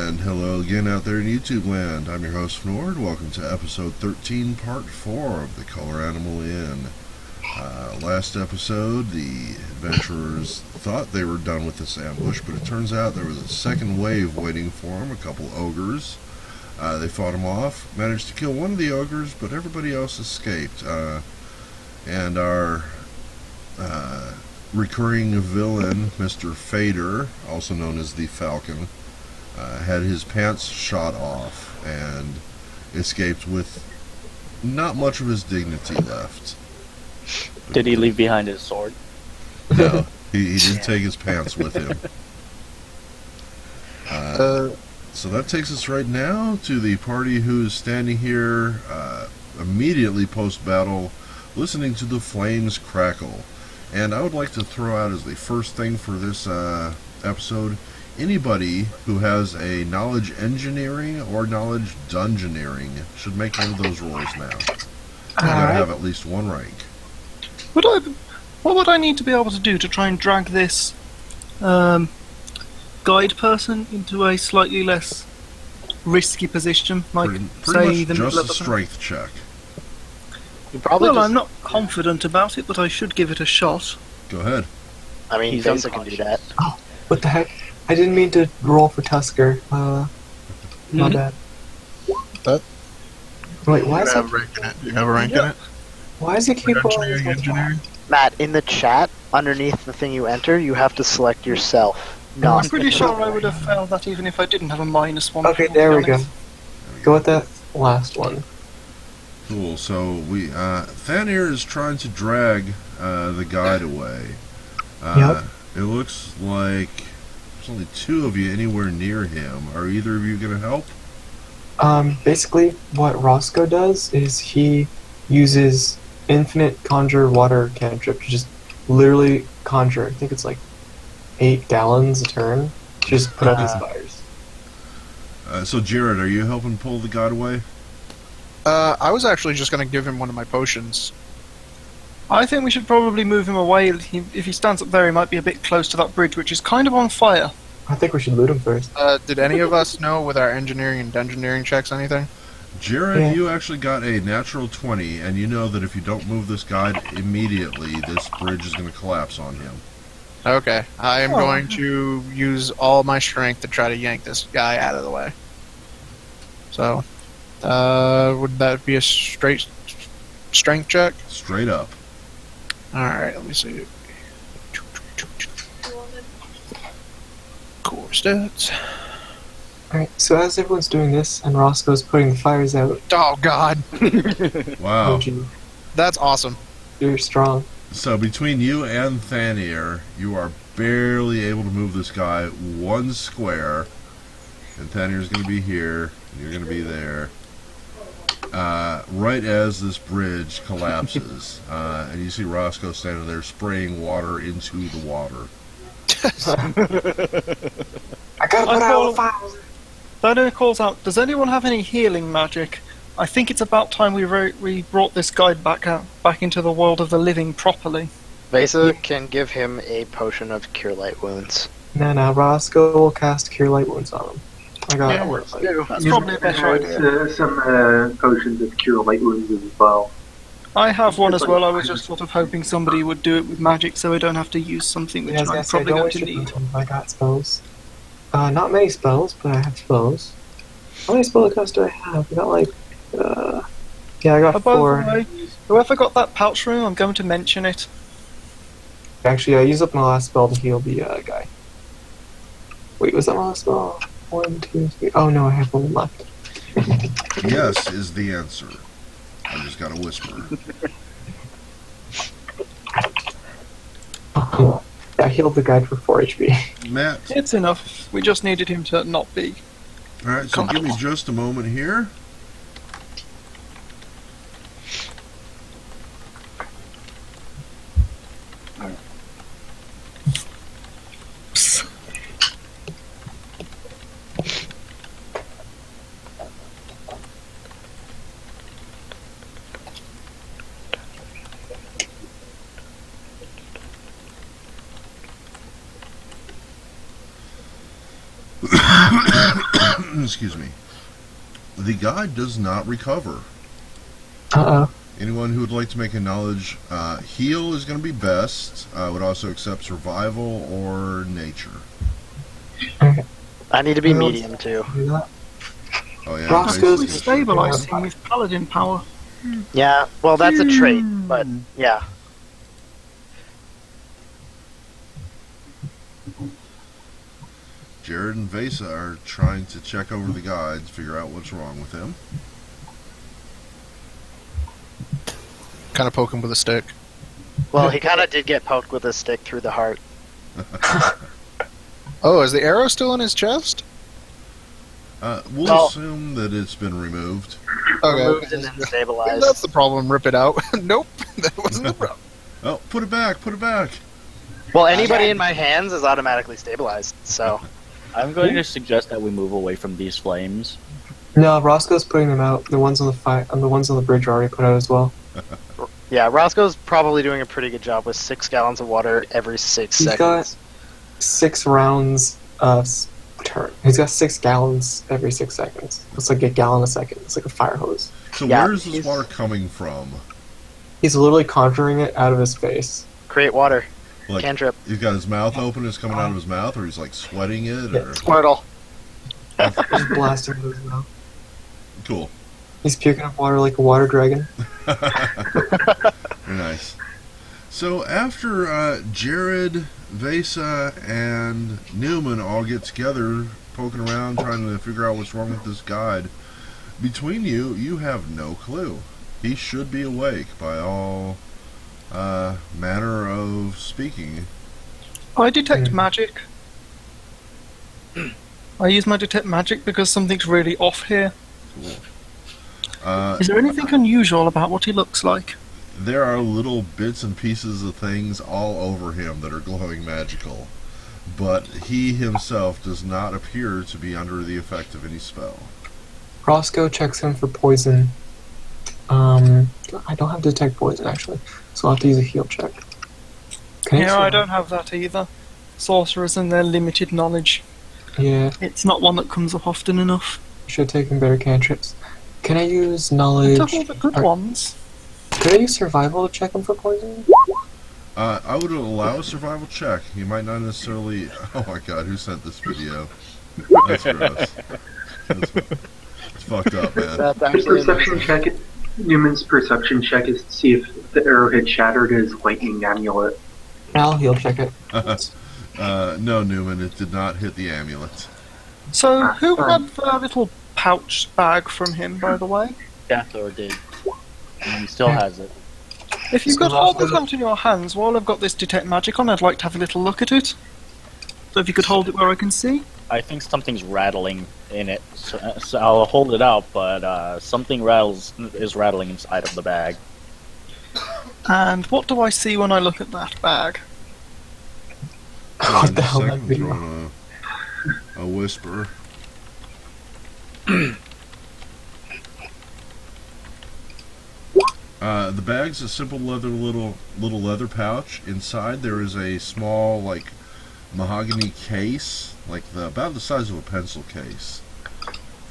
And hello again out there in YouTube land. I'm your host Nord. Welcome to episode 13, part 4 of the Color Animal Inn. Last episode, the adventurers thought they were done with this ambush, but it turns out there was a second wave waiting for them, a couple ogres. They fought them off, managed to kill one of the ogres, but everybody else escaped. And our recurring villain, Mr. Fader, also known as the Falcon, had his pants shot off and escaped with not much of his dignity left. Did he leave behind his sword? No, he did take his pants with him. So that takes us right now to the party who's standing here immediately post-battle, listening to the flames crackle. And I would like to throw out as the first thing for this episode, anybody who has a knowledge engineering or knowledge dungeoneering should make one of those rolls now. You gotta have at least one rank. What would I need to be able to do to try and drag this guide person into a slightly less risky position? Like, pretty say, the much middle just of a strength check. I'm not confident about it, but I should give it a shot. Go ahead. I mean, He's Basic can do that. Oh, what the heck? I didn't mean to roll for Tusker. My bad. What? Wait, why is it? Do you have a rank in it? Why is it keep Engineering, rolling? engineering? Matt, in the chat, underneath the thing you enter, you have to select yourself. I'm pretty sure I would have failed that even if I didn't have a -1. Okay, there we go. Go with that last one. Cool. So Thanir is trying to drag the guide away. Yep. It looks like there's only two of you anywhere near him. Are either of you going to help? Basically, what Roscoe does is he uses infinite conjure water cantrip to just literally conjure. I think it's like 8 gallons a turn. Just put out these fires. So Jared, are you helping pull the guide away? I was actually just going to give him one of my potions. I think we should probably move him away. If he stands up there, he might be a bit close to that bridge, which is kind of on fire. I think we should loot him first. Did any of us know with our engineering and dungeoneering checks anything? Jared, Yeah. you actually got a natural 20, and you know that if you don't move this guide immediately, this bridge is going to collapse on him. Okay, I am going to use all my strength to try to yank this guy out of the way. So, would that be a straight strength check? Straight up. Alright, let me see. Core stats. Alright, so as everyone's doing this and Roscoe's putting the fires out, Oh god, Wow. OG, that's awesome. you're strong. So between you and Thanir, you are barely able to move this guy one square. And Thanir's going to be here, and you're going to be there. Right as this bridge collapses, and you see Roscoe standing there spraying water into the water. I gotta put out fires! That calls out, does anyone have any healing magic? I think it's about time we brought this guide back into the world of the living properly. Basic can give him a potion of Cure Light Wounds. No, Roscoe will cast Cure Light Wounds on him. I got Yeah, it. That's probably a better idea. Some potions of cure light wounds as well. I have one as well. I was just sort of hoping somebody would do it with magic so I don't have to use something which Yeah, I'm I probably don't going waste to your need. time. I got spells. Not many spells, but I have spells. How many spell accounts do I have? I got like, yeah, I got Oh, by 4. the way, whoever got that pouch room, I'm going to mention it. Actually, I used up my last spell to heal the guy. Wait, was that my last spell? 1, 2, 3. Oh no, I have one left. Yes is the answer. I just got to whisper. Yeah, I healed the guy for 4 HP. Matt, It's enough. We just needed him to not be. alright, so give me just a moment here. excuse me. The guide does not recover. Uh-oh. Anyone who would like to make a knowledge heal is going to be best. I would also accept survival or nature. I need to be Well, medium too. Do that. Oh yeah. Roscoe's We basically- stabilized him with paladin power. Yeah, well, that's a trait, but yeah. Jared and Vesa are trying to check over the guides, figure out what's wrong with him. Kind of poke him with a stick. Well, he kind of did get poked with a stick through the heart. Oh, is the arrow still in his chest? We'll Well- assume that it's been removed. Removed and then That's stabilized. the problem. Rip it out. Nope, that wasn't the problem. Oh, put it back! Put it back! Well, anybody in my hands is automatically stabilized, so. I'm going to suggest that we move away from these flames. No, Roscoe's putting them out. The ones on the ones on the bridge are already put out as well. Yeah, Roscoe's probably doing a pretty good job with 6 gallons of water every 6 He's seconds. 6 rounds of turn. He's got 6 gallons every 6 seconds. It's like a gallon a second. It's like a fire hose. So Yeah, where is this he's- water coming from? He's literally conjuring it out of his face. Create water. Like Cantrip. he's got his mouth open, it's coming out of his mouth, or he's like sweating it, or Squirtle. Just blasting it out of his mouth. cool. He's puking up water like a water dragon. Very nice. So after Jared, Vesa, and Newman all get together, poking around, trying to figure out what's wrong with this guide, between you, you have no clue. He should be awake by all manner of speaking. I detect Hmm. magic. I use my detect magic because something's really off here. Is there anything unusual about what he looks like? There are little bits and pieces of things all over him that are glowing magical, but he himself does not appear to be under the effect of any spell. Roscoe checks him for poison. I don't have detect poison actually, so I'll have to use a heal check. Can you Yeah, see- I don't have that either. Sorcerers and their limited knowledge. Yeah, It's not one that comes up often enough. should have taken better cantrips. Can I use knowledge? Took all the good or- ones. Could I use survival to check him for poison? I would allow a survival check. You might not necessarily. Oh my god, who sent this video? That's gross. It's fucked up, man. That's The actually perception amazing. check, Newman's perception check is to see if the arrowhead shattered his lightning amulet. I'll heal check it. No, Newman, it did not hit the amulet. So, who fine. had the little pouch bag from him, by the way? Dathor did. And he still has it. If you So could hold Roscoe- it out in your hands while I've got this detect magic on, I'd like to have a little look at it. So if you could hold it where I can see. I think something's rattling in it, so I'll hold it out, but something is rattling inside of the bag. And what do I see when I look at that bag? What the hell Second, that be? throwing a whisper. The bag's a simple little leather pouch. Inside there is a small like mahogany case, like about the size of a pencil case.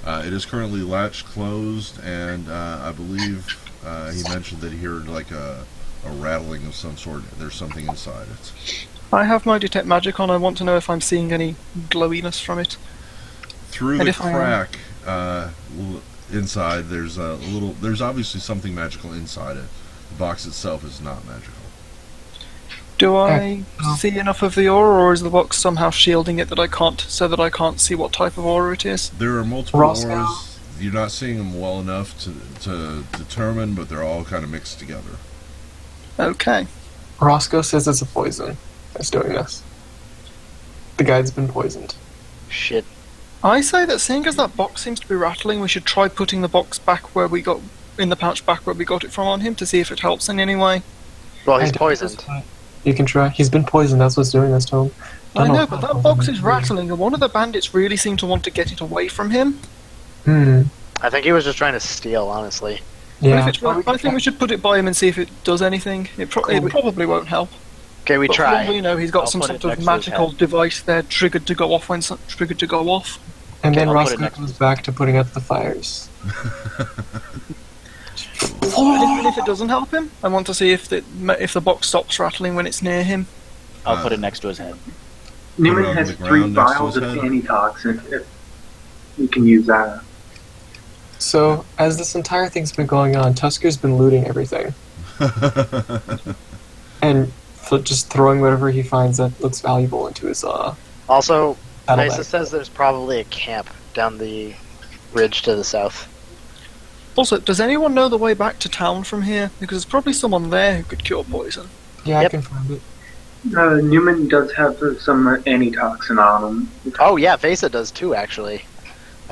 It is currently latched closed, and I believe he mentioned that he heard like a rattling of some sort. There's something inside it. I have my detect magic on. I want to know if I'm seeing any glowiness from it. Through And the if I am- crack inside, there's a little. There's obviously something magical inside it. The box itself is not magical. Do I no. see enough of the aura, or is the box somehow shielding it that I can't see what type of aura it is? There are multiple Roscoe? auras. You're not seeing them well enough to determine, but they're all kind of mixed together. Okay. Roscoe says it's a poison that's doing this. The guide's been poisoned. Shit. I say that seeing as that box seems to be rattling, we should try putting the box back where we got in the pouch back where we got it from on him to see if it helps in any way. Well, I he's don't- poisoned. You can try. He's been poisoned. That's what's doing this to him. I Don't know, how but that poison box it is rattling, and one of the bandits really seemed to want to get it away from him. I think he was just trying to steal, honestly. But Yeah. if it's right, I think we should put it by him and see if it does anything. It probably won't help. Okay, we But for all try. we know, he's got I'll some put sort it of next to his magical head. device there triggered to go off when triggered to go off. And Okay, then I'll put it Roscoe next goes to- back to putting out the fires. And if it doesn't help him, I want to see if the box stops rattling when it's near him. I'll put it next to his head. Newman on has the 3 ground next to vials his of head. antitoxin. If you can use that. So, as this entire thing's been going on, Tusker's been looting everything. And just throwing whatever he finds that looks valuable into his Also, saddlebag. Mesa says there's probably a camp down the ridge to the south. Also, does anyone know the way back to town from here? Because there's probably someone there who could cure poison. Yeah, Yep. I can find it. Newman does have some antitoxin on him. Oh yeah, Vesa does too, actually.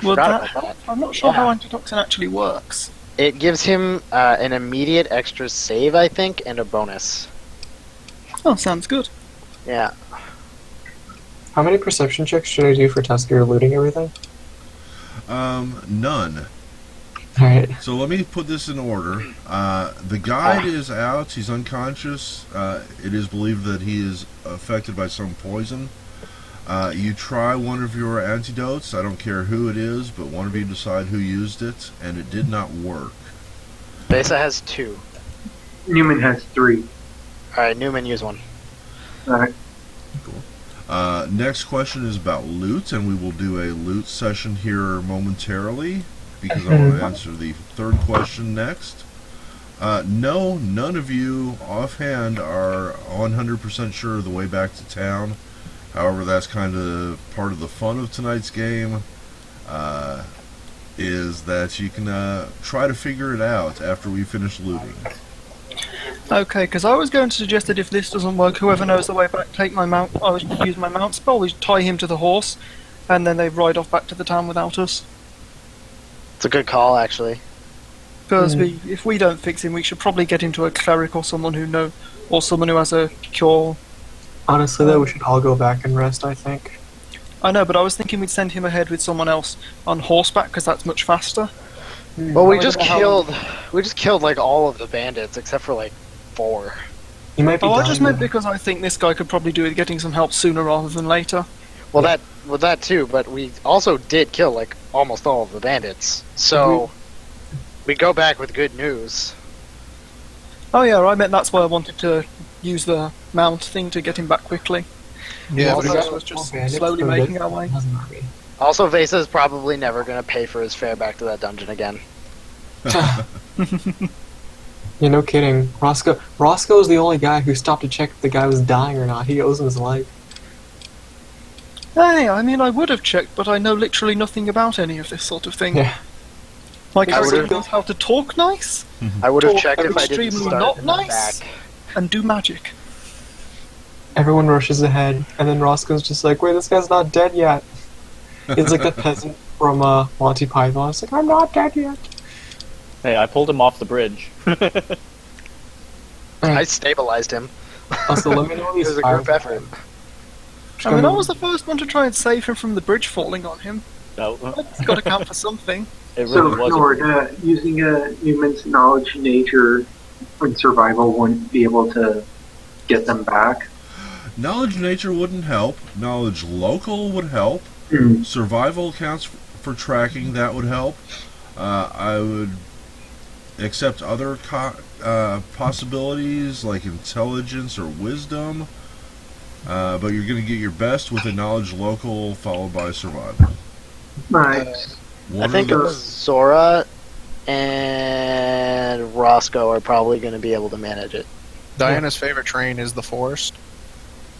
I Would forgot that about help? that. I'm not sure Yeah. how antitoxin actually works. It gives him an immediate extra save, I think, and a bonus. Oh, sounds good. Yeah. How many perception checks should I do for Tusker looting everything? None. Alright. So let me put this in order. The guide is out. He's unconscious. It is believed that he is affected by some poison. You try one of your antidotes. I don't care who it is, but one of you decide who used it, and it did not work. Vesa has 2. Newman has 3. Alright, Newman, use one. Alright. Next question is about loot, and we will do a loot session here momentarily, because I want to answer the third question next. No, none of you offhand are 100% sure of the way back to town. However, that's kind of part of the fun of tonight's game, is that you can try to figure it out after we finish looting. Okay, because I was going to suggest that if this doesn't work, whoever knows the way back, take my mount. I would use my mount spell. We tie him to the horse, and then they ride off back to the town without us. It's a good call, actually. Because if we don't fix him, we should probably get into a cleric or someone or someone who has a cure. Honestly, though, we should all go back and rest, I think. I know, but I was thinking we'd send him ahead with someone else on horseback because that's much faster. Well, we I just don't know how killed like all of the bandits except for like 4. You might be Oh, I dying just meant though. because I think this guy could probably do with getting some help sooner rather than later. Well, that too, but we also did kill like almost all of the bandits. So we go back with good news. Oh yeah, I meant that's why I wanted to use the mount thing to get him back quickly. Yeah, Well, but that it's- was just Bandits slowly from making this our way. has an army. Also, Vesa is probably never going to pay for his fare back to that dungeon again. Yeah, no kidding. Roscoe's the only guy who stopped to check if the guy was dying or not. He owes him his life. Hey, I mean, I would have checked, but I know literally nothing about any of this sort of thing. Yeah. My I character would've- knows how to talk nice I would have Talk checked if I didn't extremely start not in the nice. back. and do magic. Everyone rushes ahead, and then Roscoe's just like, wait, this guy's not dead yet. He's like the peasant from Monty Python. It's like, I'm not dead yet. Hey, I pulled him off the bridge. I stabilized him. Also, let me know It these was a fires. group effort. I mean, I was the first one to try and save him from the bridge falling on him. No, That's got to count for something. it So, really wasn't. Nord, using Newman's knowledge, nature, and survival wouldn't be able to get them back. Knowledge nature wouldn't help. Knowledge local would help. Hmm. Survival counts for tracking. That would help. I would accept other possibilities like intelligence or wisdom. But you're going to get your best with a knowledge local followed by survival. Nice. One I of think those- Zora and Roscoe are probably going to be able to manage it. Diana's favorite terrain is the forest,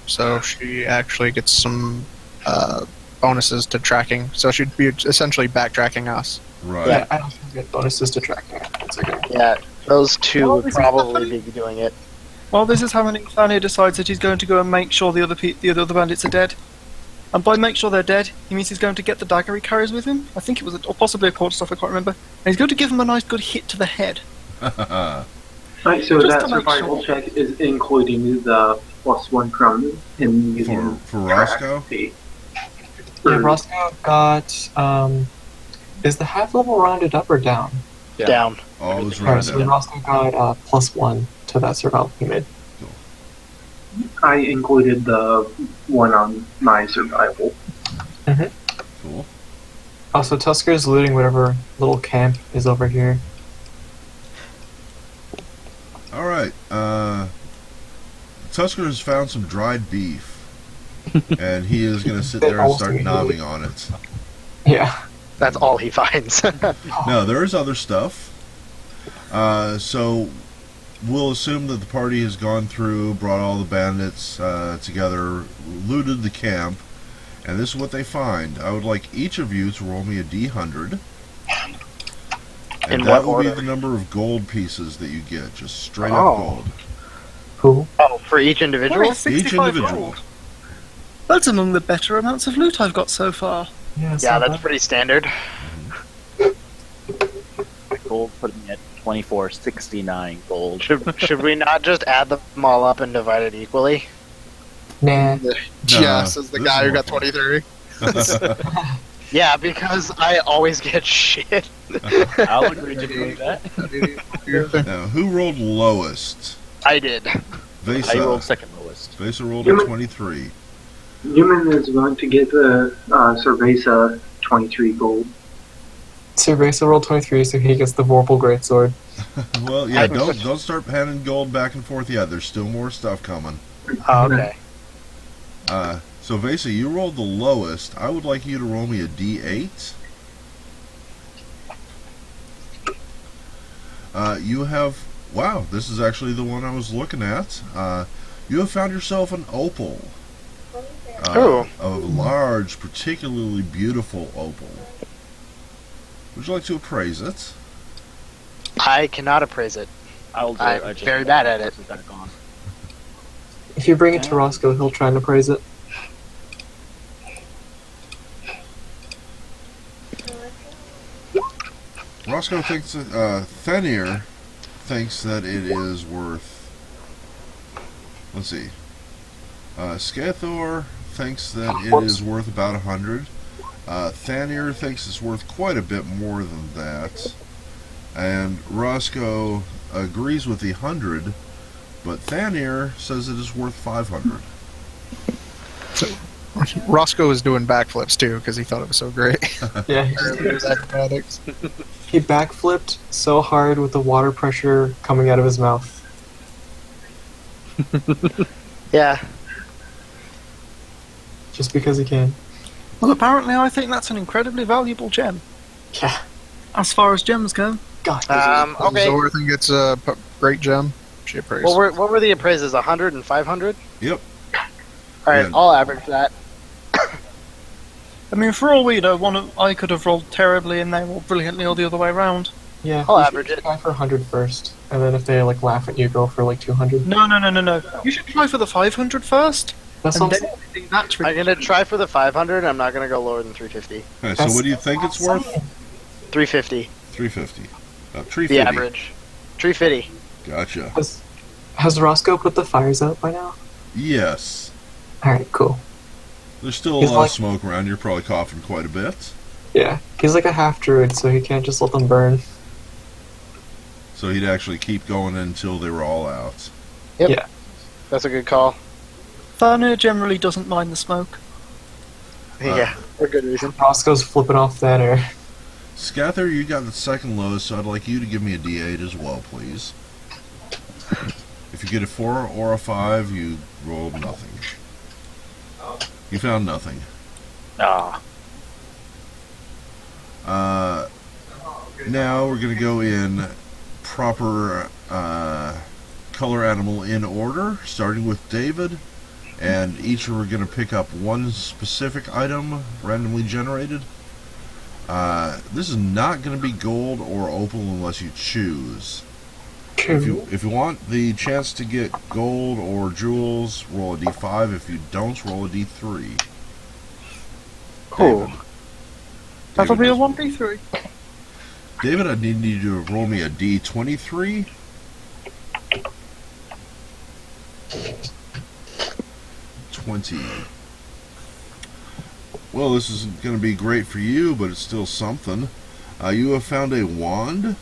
so she actually gets some bonuses to tracking. So she'd be essentially backtracking us. Right. Yeah, I also get bonuses to tracking it. One second. Yeah, those two Well, would this is probably definitely- be doing it. Well, this is how Nathaniel decides that he's going to go and make sure the other bandits are dead. And by make sure they're dead, he means he's going to get the dagger he carries with him. I think it was, or possibly a quarterstaff, I can't remember. And he's going to give him a nice good hit to the head. Right, so Just that to make survival sure. check is including the +1 from him using For Roscoe? track. Yeah, Roscoe got, is the half level rounded up or down? Yeah. Down. Always Alright, right so down. Roscoe got +1 to that survival he made. I included the one on my survival. Cool. Also, Tusker's looting whatever little camp is over here. All right. Tusker has found some dried beef, and he is going to sit there and start nobbing on it. Yeah. That's all he finds. No, there is other stuff. So we'll assume that the party has gone through, brought all the bandits together, looted the camp, and this is what they find. I would like each of you to roll me a D100. And In that what will order? be the number of gold pieces that you get, just straight Oh. up gold. Cool. Oh, for each individual? Nice, 65 individual. gold. That's among the better amounts of loot I've got so far. Yeah, it's Yeah, not that's bad. pretty standard. Gold putting at 2469 gold. Should we not just add them all up and divide it equally? Nah. Yes, as the this guy is who more got fun. 23. Yeah, because I always get shit. I'll agree to do that. Now, who rolled lowest? I did. I Vesa. rolled second lowest. Vesa rolled a 23. Newman is going to get the Cerveza 23 gold. Cerveza rolled 23, so he gets the Vorpal Greatsword. Well, yeah, don't start handing gold back and forth yet. There's still more stuff coming. Oh, okay. So Vesa, you rolled the lowest. I would like you to roll me a D8. You have... Wow, this is actually the one I was looking at. You have found yourself an opal. Ooh. A large, particularly beautiful opal. Would you like to appraise it? I cannot appraise it. I'll do I'm it. I just very bad at it. put that on. If you bring it to Roscoe, he'll try and appraise it. Roscoe thinks that, Thenir thinks that it is worth... Let's see. Scathor thinks that it is worth about 100. Thanir thinks it's worth quite a bit more than that. And Roscoe agrees with the 100, but Thanir says it is worth 500. Roscoe was doing backflips too because he thought it was so great. Yeah, His acrobatics. he backflipped so hard with the water pressure coming out of his mouth. Yeah. Just because he can. Well, apparently I think that's an incredibly valuable gem. Yeah. As far as gems go. God. Okay. Zorthan gets a great gem. She appraised. What were the appraises? 100 and 500? Yep. All right, Yeah. I'll average that. I mean, for all we know, I could have rolled terribly and they rolled brilliantly, or the other way around. Yeah. I'll you should average it. Try for 100 first, and then if they laugh at you, go for 200. No. You should try for the 500 first, That's and what I'm then saying. I think that's I'm gonna try for the 500. I'm not gonna go lower than 350. Okay, so what do you think it's worth? 350. 350. 350. The average. 350. Gotcha. Has Roscoe put the fires out by now? Yes. Alright, cool. There's still a He's lot like- of smoke around. You're probably coughing quite a bit. Yeah. He's like a half druid, so he can't just let them burn. So he'd actually keep going until they were all out. Yep. Yeah. That's a good call. Tharnir generally doesn't mind the smoke. Yeah, for good reason. Roscoe's flipping off that air. Scather, you got the second lowest, so I'd like you to give me a D8 as well, please. If you get a 4 or a 5, you rolled nothing. You found nothing. Ah, Now we're going to go in proper color animal in order, starting with David. And each are going to pick up one specific item randomly generated. This is not going to be gold or opal unless you choose. If you want the chance to get gold or jewels, roll a d5. If you don't, roll a d3. Cool. That'll be a David, 1d3. David, I need you to roll me a d23. Well, this isn't going to be great for you, but it's still something. You have found a wand,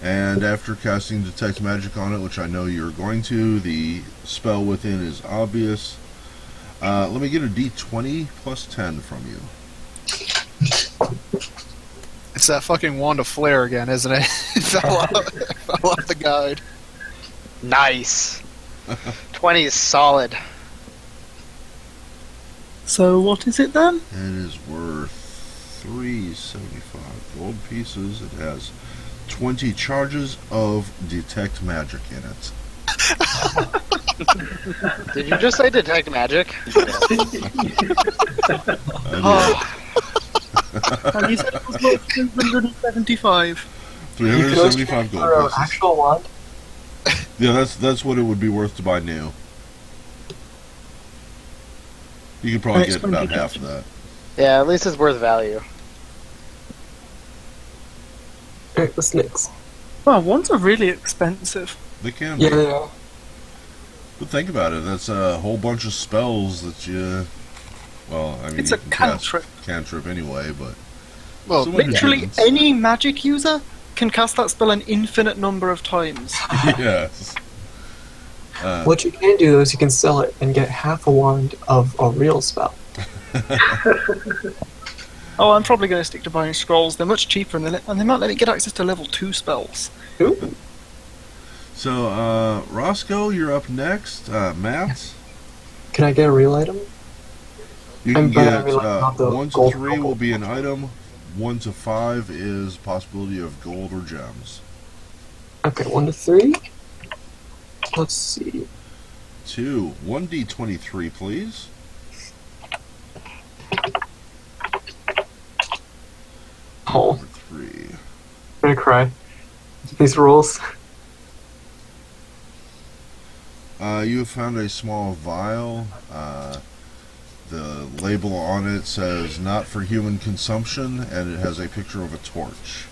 and after casting Detect Magic on it, which I know you're going to, the spell within is obvious. Let me get a d20 plus 10 from you. It's that fucking wand of flare again, isn't it? It fell off the guide. Nice. 20 is solid. So what is it then? It is worth 375 gold pieces. It has 20 charges of detect magic in it. Did you just say detect magic? I And you said it was worth 275. did. You could always 375 for an gold pieces. actual wand. Yeah, that's what it would be worth to buy new. You could probably Nice get one, about good half job. of that. Yeah, at least it's worth value. Alright, what's next? Well, wands are really expensive. They can be. Yeah, they are. But think about it. That's a whole bunch of spells that you. Well, I mean, It's you a can cast cantrip. cantrip anyway, but Well, So what Literally happens? any magic user can cast that spell an infinite number of times. yes. What you can do is you can sell it and get half a wand of a real spell. Oh, I'm probably going to stick to buying scrolls. They're much cheaper and they might let me get access to level 2 spells. Ooh. So, Roscoe, you're up next. Matt, Can I get a real item? you can But I get realize not the 1 to gold 3 will gold. be an item. 1 to 5 is possibility of gold or gems. Okay, 1 to 3. Let's see. 2, 1d23, please. Oh, Number 3. I'm gonna cry. These rolls. You have found a small vial. The label on it says not for human consumption, and it has a picture of a torch.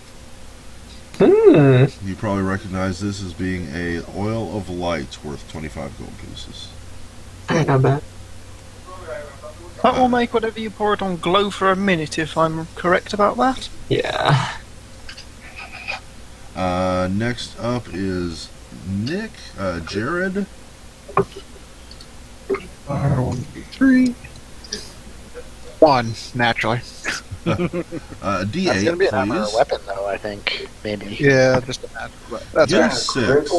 You probably recognize this as being a oil of light worth 25 gold pieces. Alright, not bad. That will make whatever you pour it on glow for a minute, if I'm correct about that. Yeah. Next up is Nick, Jared. 3. 1, naturally. D8, That's going to be an armor please. weapon, though, I think. Maybe. Yeah, just a natural. But that's Get a right. 6.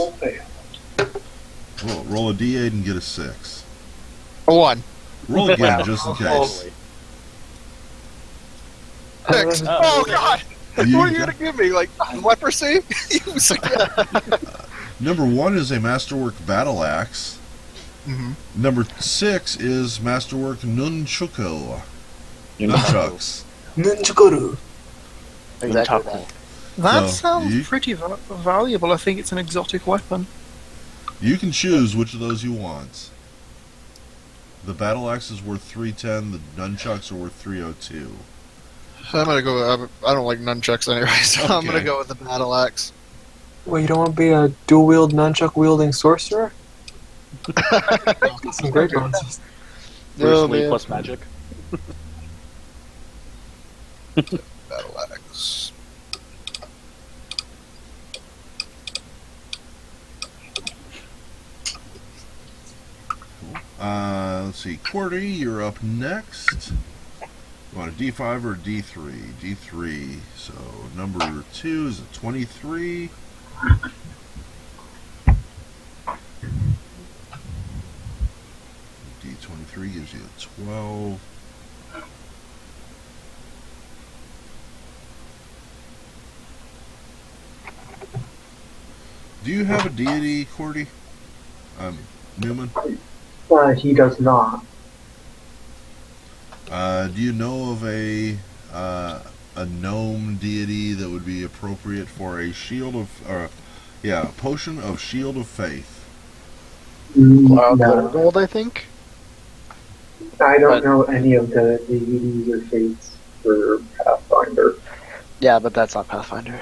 Roll a D8 and get a 6. 1. Roll again, Wow. just in case. Holy. 6. Oh god! You What are you got- gonna give me? Like leprosy? You suck. Number 1 is a Masterwork Battle Axe. Mhm. Number 6 is Masterwork Nunchuko. Nunchucks. Ninjagoru. Exactly Nunchaku. that. That No, sounds you- pretty valuable. I think it's an exotic weapon. You can choose which of those you want. The Battle Axe is worth 310, the Nunchucks are worth 302. I'm gonna go. I don't like nunchucks anyway, so I'm gonna Okay. go with the battle axe. Well, you don't want to be a dual wield nunchuck wielding sorcerer? Some great bonuses. Bruce No, Lee man. plus magic. Battle axe. Let's see, Cordy, you're up next. You want a D5 or a D3? D3. So number 2 is a 23. D23 gives you a 12. Do you have a deity, Cordy? Newman? He does not. Do you know of a gnome deity that would be appropriate for a shield of, a potion of shield of faith? Cloud No, Gold, I think. I don't but- know any of the deities or fates for Pathfinder. Yeah, but that's not Pathfinder.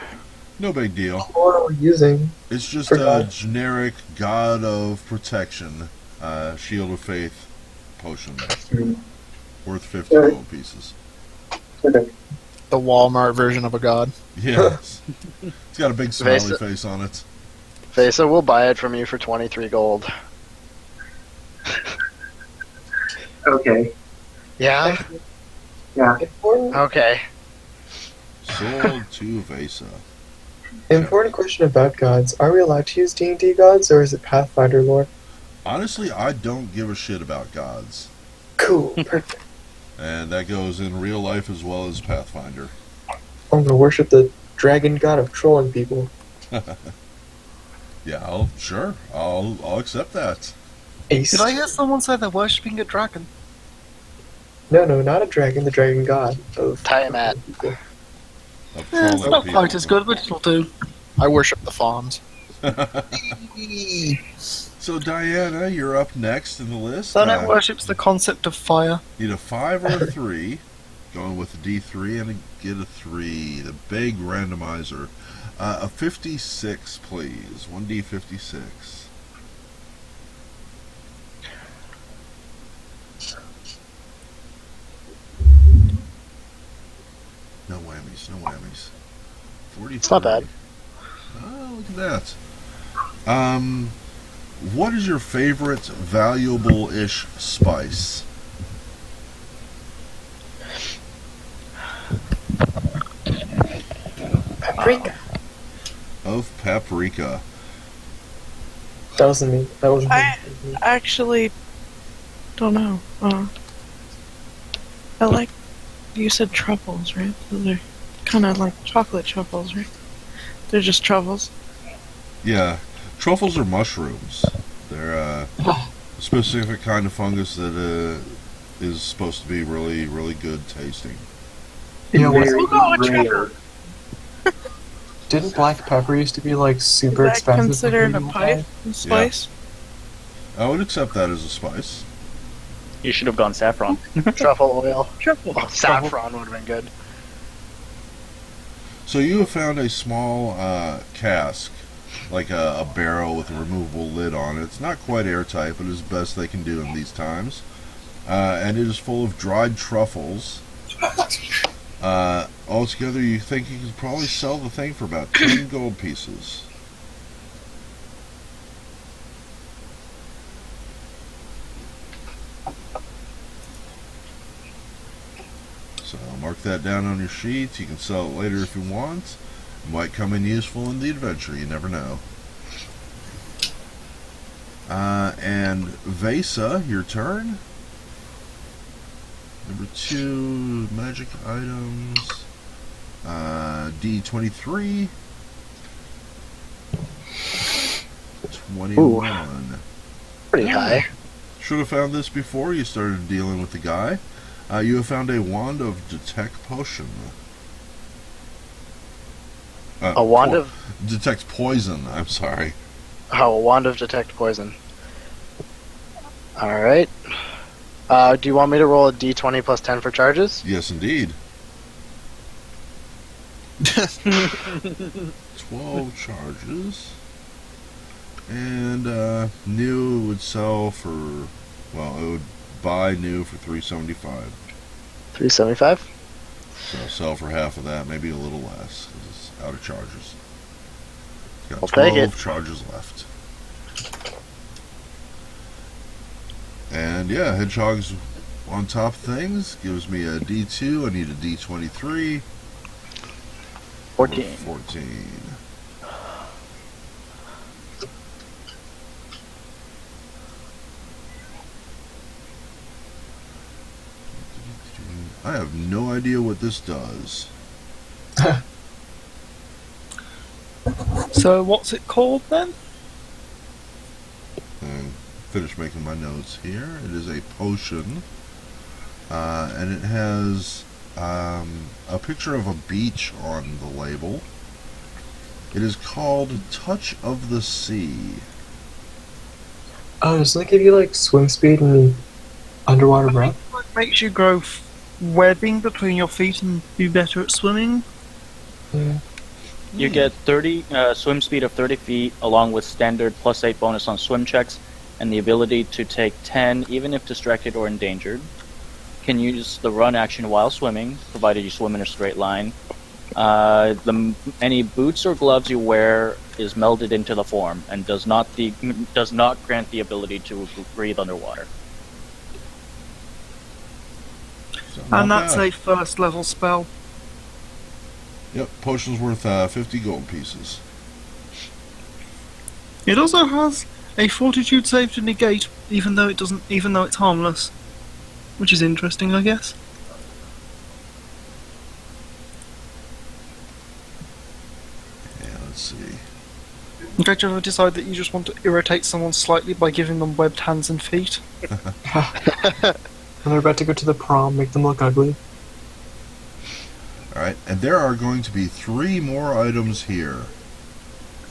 No big deal. What are we using? It's just For a God. generic god of protection, shield of faith potion worth 50 Alright. gold pieces. Okay. The Walmart version of a god. Yes. It's got a big smiley Face it. face on it. Fesa, we'll buy it from you for 23 gold. Okay. Yeah? Yeah. Okay. sold to Vesa. Important question about gods. Are we allowed to use D&D gods, or is it Pathfinder lore? Honestly, I don't give a shit about gods. Cool. Perfect. And that goes in real life as well as Pathfinder. I'm gonna worship the dragon god of trolling people. Yeah, I'll accept that. Ace. Did I hear someone say they're worshipping a dragon? No, not a dragon, the dragon god of Tiamat. people. Of It's trolling not people. quite as good, but it'll do. I worship the fawns. So Diana, you're up next in the list. Sonnet worships the concept of fire. Need a 5 or a 3. Going with a D3 and get a 3. The big randomizer. A 56, please. 1D56. No whammies. 43. It's not bad. Oh, look at that. What is your favorite valuable-ish spice? Paprika. Of paprika. That wasn't me. That wasn't I me. actually don't know. I like. You said truffles, right? Those are kind of like chocolate truffles, right? They're just truffles. Yeah, truffles are mushrooms. They're a specific kind of fungus that is supposed to be really, really good tasting. Yeah, Very We'll go with rare. Didn't black pepper used to be like Is super that expensive? considered a when pipe spice? I would accept that as a spice. You should have gone saffron. Truffle oil. Truffle. Oh, saffron would have been good. So you have found a small cask, like a barrel with a removable lid on it. It's not quite airtight, but it's the best they can do in these times. And it is full of dried truffles. Altogether, you think you could probably sell the thing for about 10 gold pieces. So mark that down on your sheet. You can sell it later if you want. It might come in useful in the adventure. You never know. And Vesa, your turn. Number 2, magic items. D23. 21. Pretty high. Should have found this before you started dealing with the guy. You have found a wand of detect potion. A wand of detect poison. I'm sorry. a wand of detect poison. All right. Do you want me to roll a d20 plus 10 for charges? Yes, indeed. 12 charges. And new would sell for, well, it would buy new for 375. 375. So sell for half of that, maybe a little less, because it's out of charges. It's got I'll take 12 it. charges left. And yeah, Hedgehog's on top of things. Gives me a D2. I need a D23. 14. 14. I have no idea what this does. So what's it called then? And finish making my notes here. It is a potion, and it has a picture of a beach on the label. It is called Touch of the Sea. Oh, doesn't it give you like swim speed and underwater breath? It makes you grow webbing between your feet and be better at swimming. Yeah. You get 30 swim speed of 30 feet, along with standard +8 bonus on swim checks, and the ability to take 10 even if distracted or endangered. Can use the run action while swimming, provided you swim in a straight line. Any boots or gloves you wear is melded into the form and does not grant the ability to breathe underwater. So not And that's bad. a first level spell. Yep, potion's worth 50 gold pieces. It also has a fortitude save to negate, even though it's harmless, which is interesting, I guess. Yeah, let's see. In fact, you ever decide that you just want to irritate someone slightly by giving them webbed hands and feet? When they're about to go to the prom, make them look ugly. Alright, and there are going to be 3 more items here.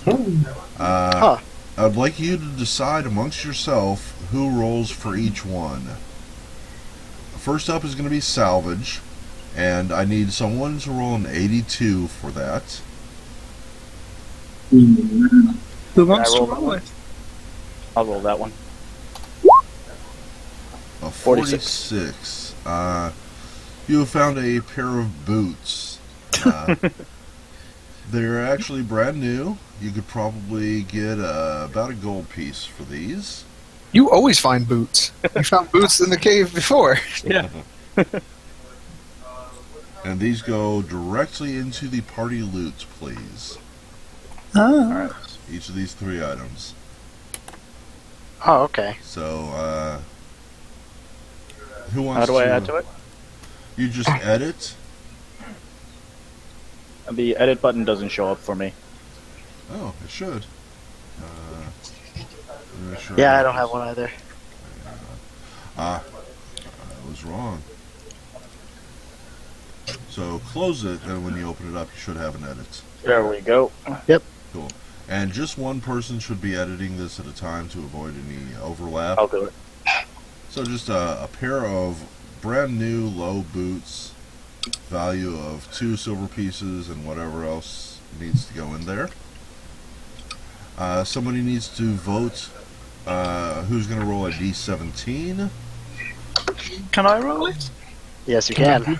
Huh. I'd like you to decide amongst yourself who rolls for each one. First up is going to be salvage, and I need someone to roll an 82 for that. Who wants to roll roll it? I'll roll that one. A 46. 46. You have found a pair of boots. They're actually brand new. You could probably get about a gold piece for these. You always find boots. You found boots in the cave before. Yeah. And these go directly into the party loot, please. Ah. Each of these 3 items. Oh, okay. So, who wants How do to... I add to it? You just edit? The edit button doesn't show up for me. Oh, it should. Make sure Yeah, I don't have one either. I was wrong. So close it, and when you open it up, you should have an edit. There we go. Cool. And just one person should be editing this at a time to avoid any overlap. I'll do it. So just a pair of brand new low boots, value of 2 silver pieces and whatever else needs to go in there. Somebody needs to vote who's going to roll a d17. Can I roll it? Yes, you can.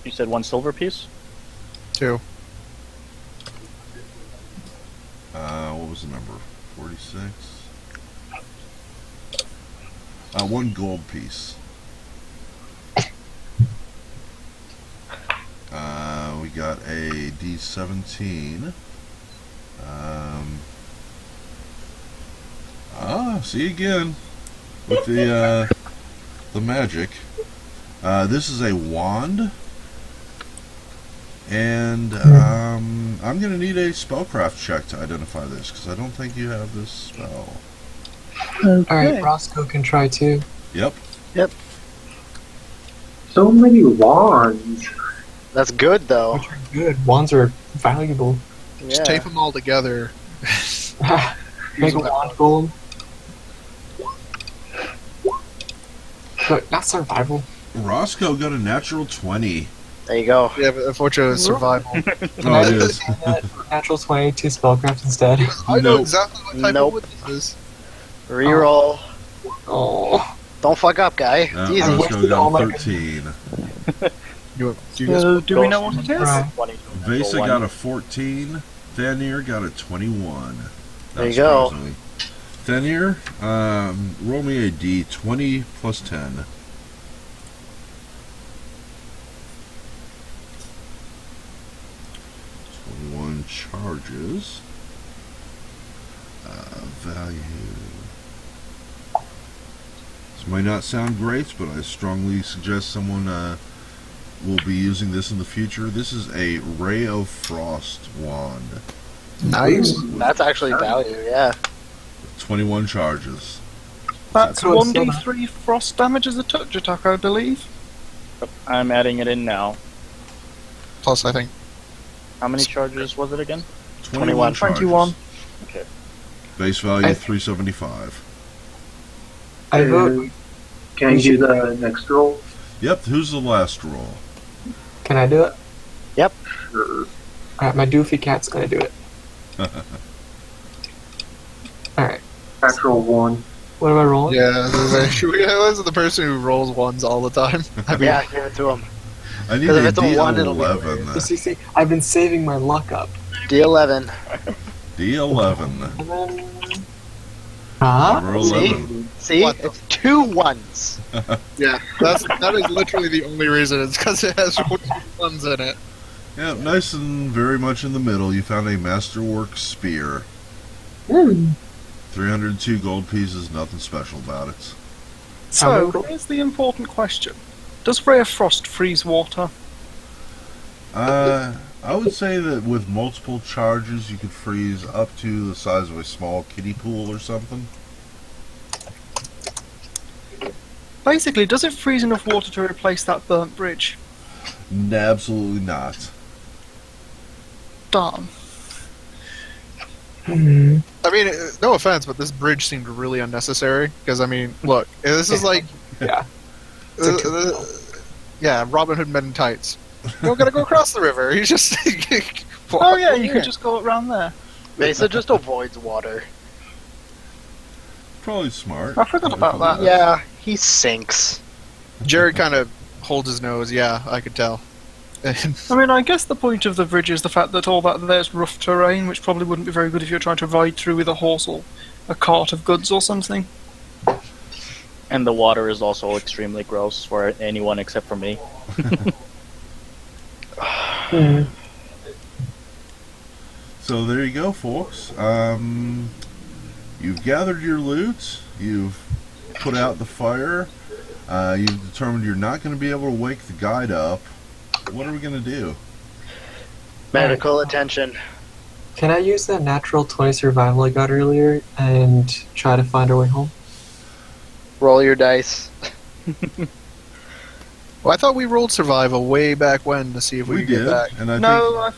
You said 1 silver piece? 2. What was the number? 46? 1 gold piece. We got a d17. See again with the magic. This is a wand, and I'm gonna need a spellcraft check to identify this because I don't think you have this spell. Okay. Alright, Roscoe can try too. Yep. So many wands. That's good, though. Which are good. Wands are valuable. Just tape them all together. Make a wand golem. But not survival. Roscoe got a natural 20. There you go. Yeah, but unfortunately, it's survival. Oh, it is. Natural 20 to spellcraft instead. I know Nope. exactly what type Nope. of wood this is. Reroll. Oh. Don't fuck up, guy. It's easy. Roscoe got a 13. You just Do we know what it is? Right. 20. Vesa Roll got one. a 14. Thanier got a 21. There you go. Surprisingly. Thanier, roll me a d20 plus 10. One charges. Value. This might not sound great, but I strongly suggest someone will be using this in the future. This is a Ray of Frost wand. nice. That's actually value, yeah. 21 charges. That's Cool, it's 1d3 frost damage as a touch attack, I believe. I'm adding it in now. Plus, I think. How many charges was it again? 21 charges. 21. Base value I- 375. I vote. Can I do the next roll? Yep, who's the last roll? Can I do it? Sure. Alright, my doofy cat's gonna do it. Alright, Natural 1. what am I rolling? Yeah, this is the person who rolls ones all the time. I mean, Yeah, give it to him. I need 'Cause if a it's a one, it'll be D11. See, I've been saving my luck up. D11. D11. And then... Huh? Number 11. See? What the- It's 2 ones. yeah, that is literally the only reason. It's because it has ones in it. Yeah, nice and very much in the middle. You found a Masterwork spear. 302 gold pieces, nothing special about it. So, here's the important question. Does Ray of Frost freeze water? I would say that with multiple charges, you could freeze up to the size of a small kiddie pool or something. Basically, does it freeze enough water to replace that burnt bridge? Absolutely not. Darn. I mean, no offense, but this bridge seemed really unnecessary. Because, I mean, look, this is like... Yeah. Yeah, Robin Hood Men in Tights. You don't gotta go across the river. You just... Oh yeah, you could just go around there. Mesa just avoids water. Probably smart. I forgot about that. Yeah, he sinks. Jared kind of holds his nose. Yeah, I could tell. I mean, I guess the point of the bridge is the fact that all that there's rough terrain, which probably wouldn't be very good if you're trying to ride through with a horse or a cart of goods or something. And the water is also extremely gross for anyone except for me. So there you go, folks. You've gathered your loot. You've put out the fire. You've determined you're not going to be able to wake the guide up. What are we going to do? Medical attention. Can I use that natural 20 survival I got earlier and try to find our way home? Roll your dice. Well, I thought we rolled survival way back when to see if we could did, get back. and I No,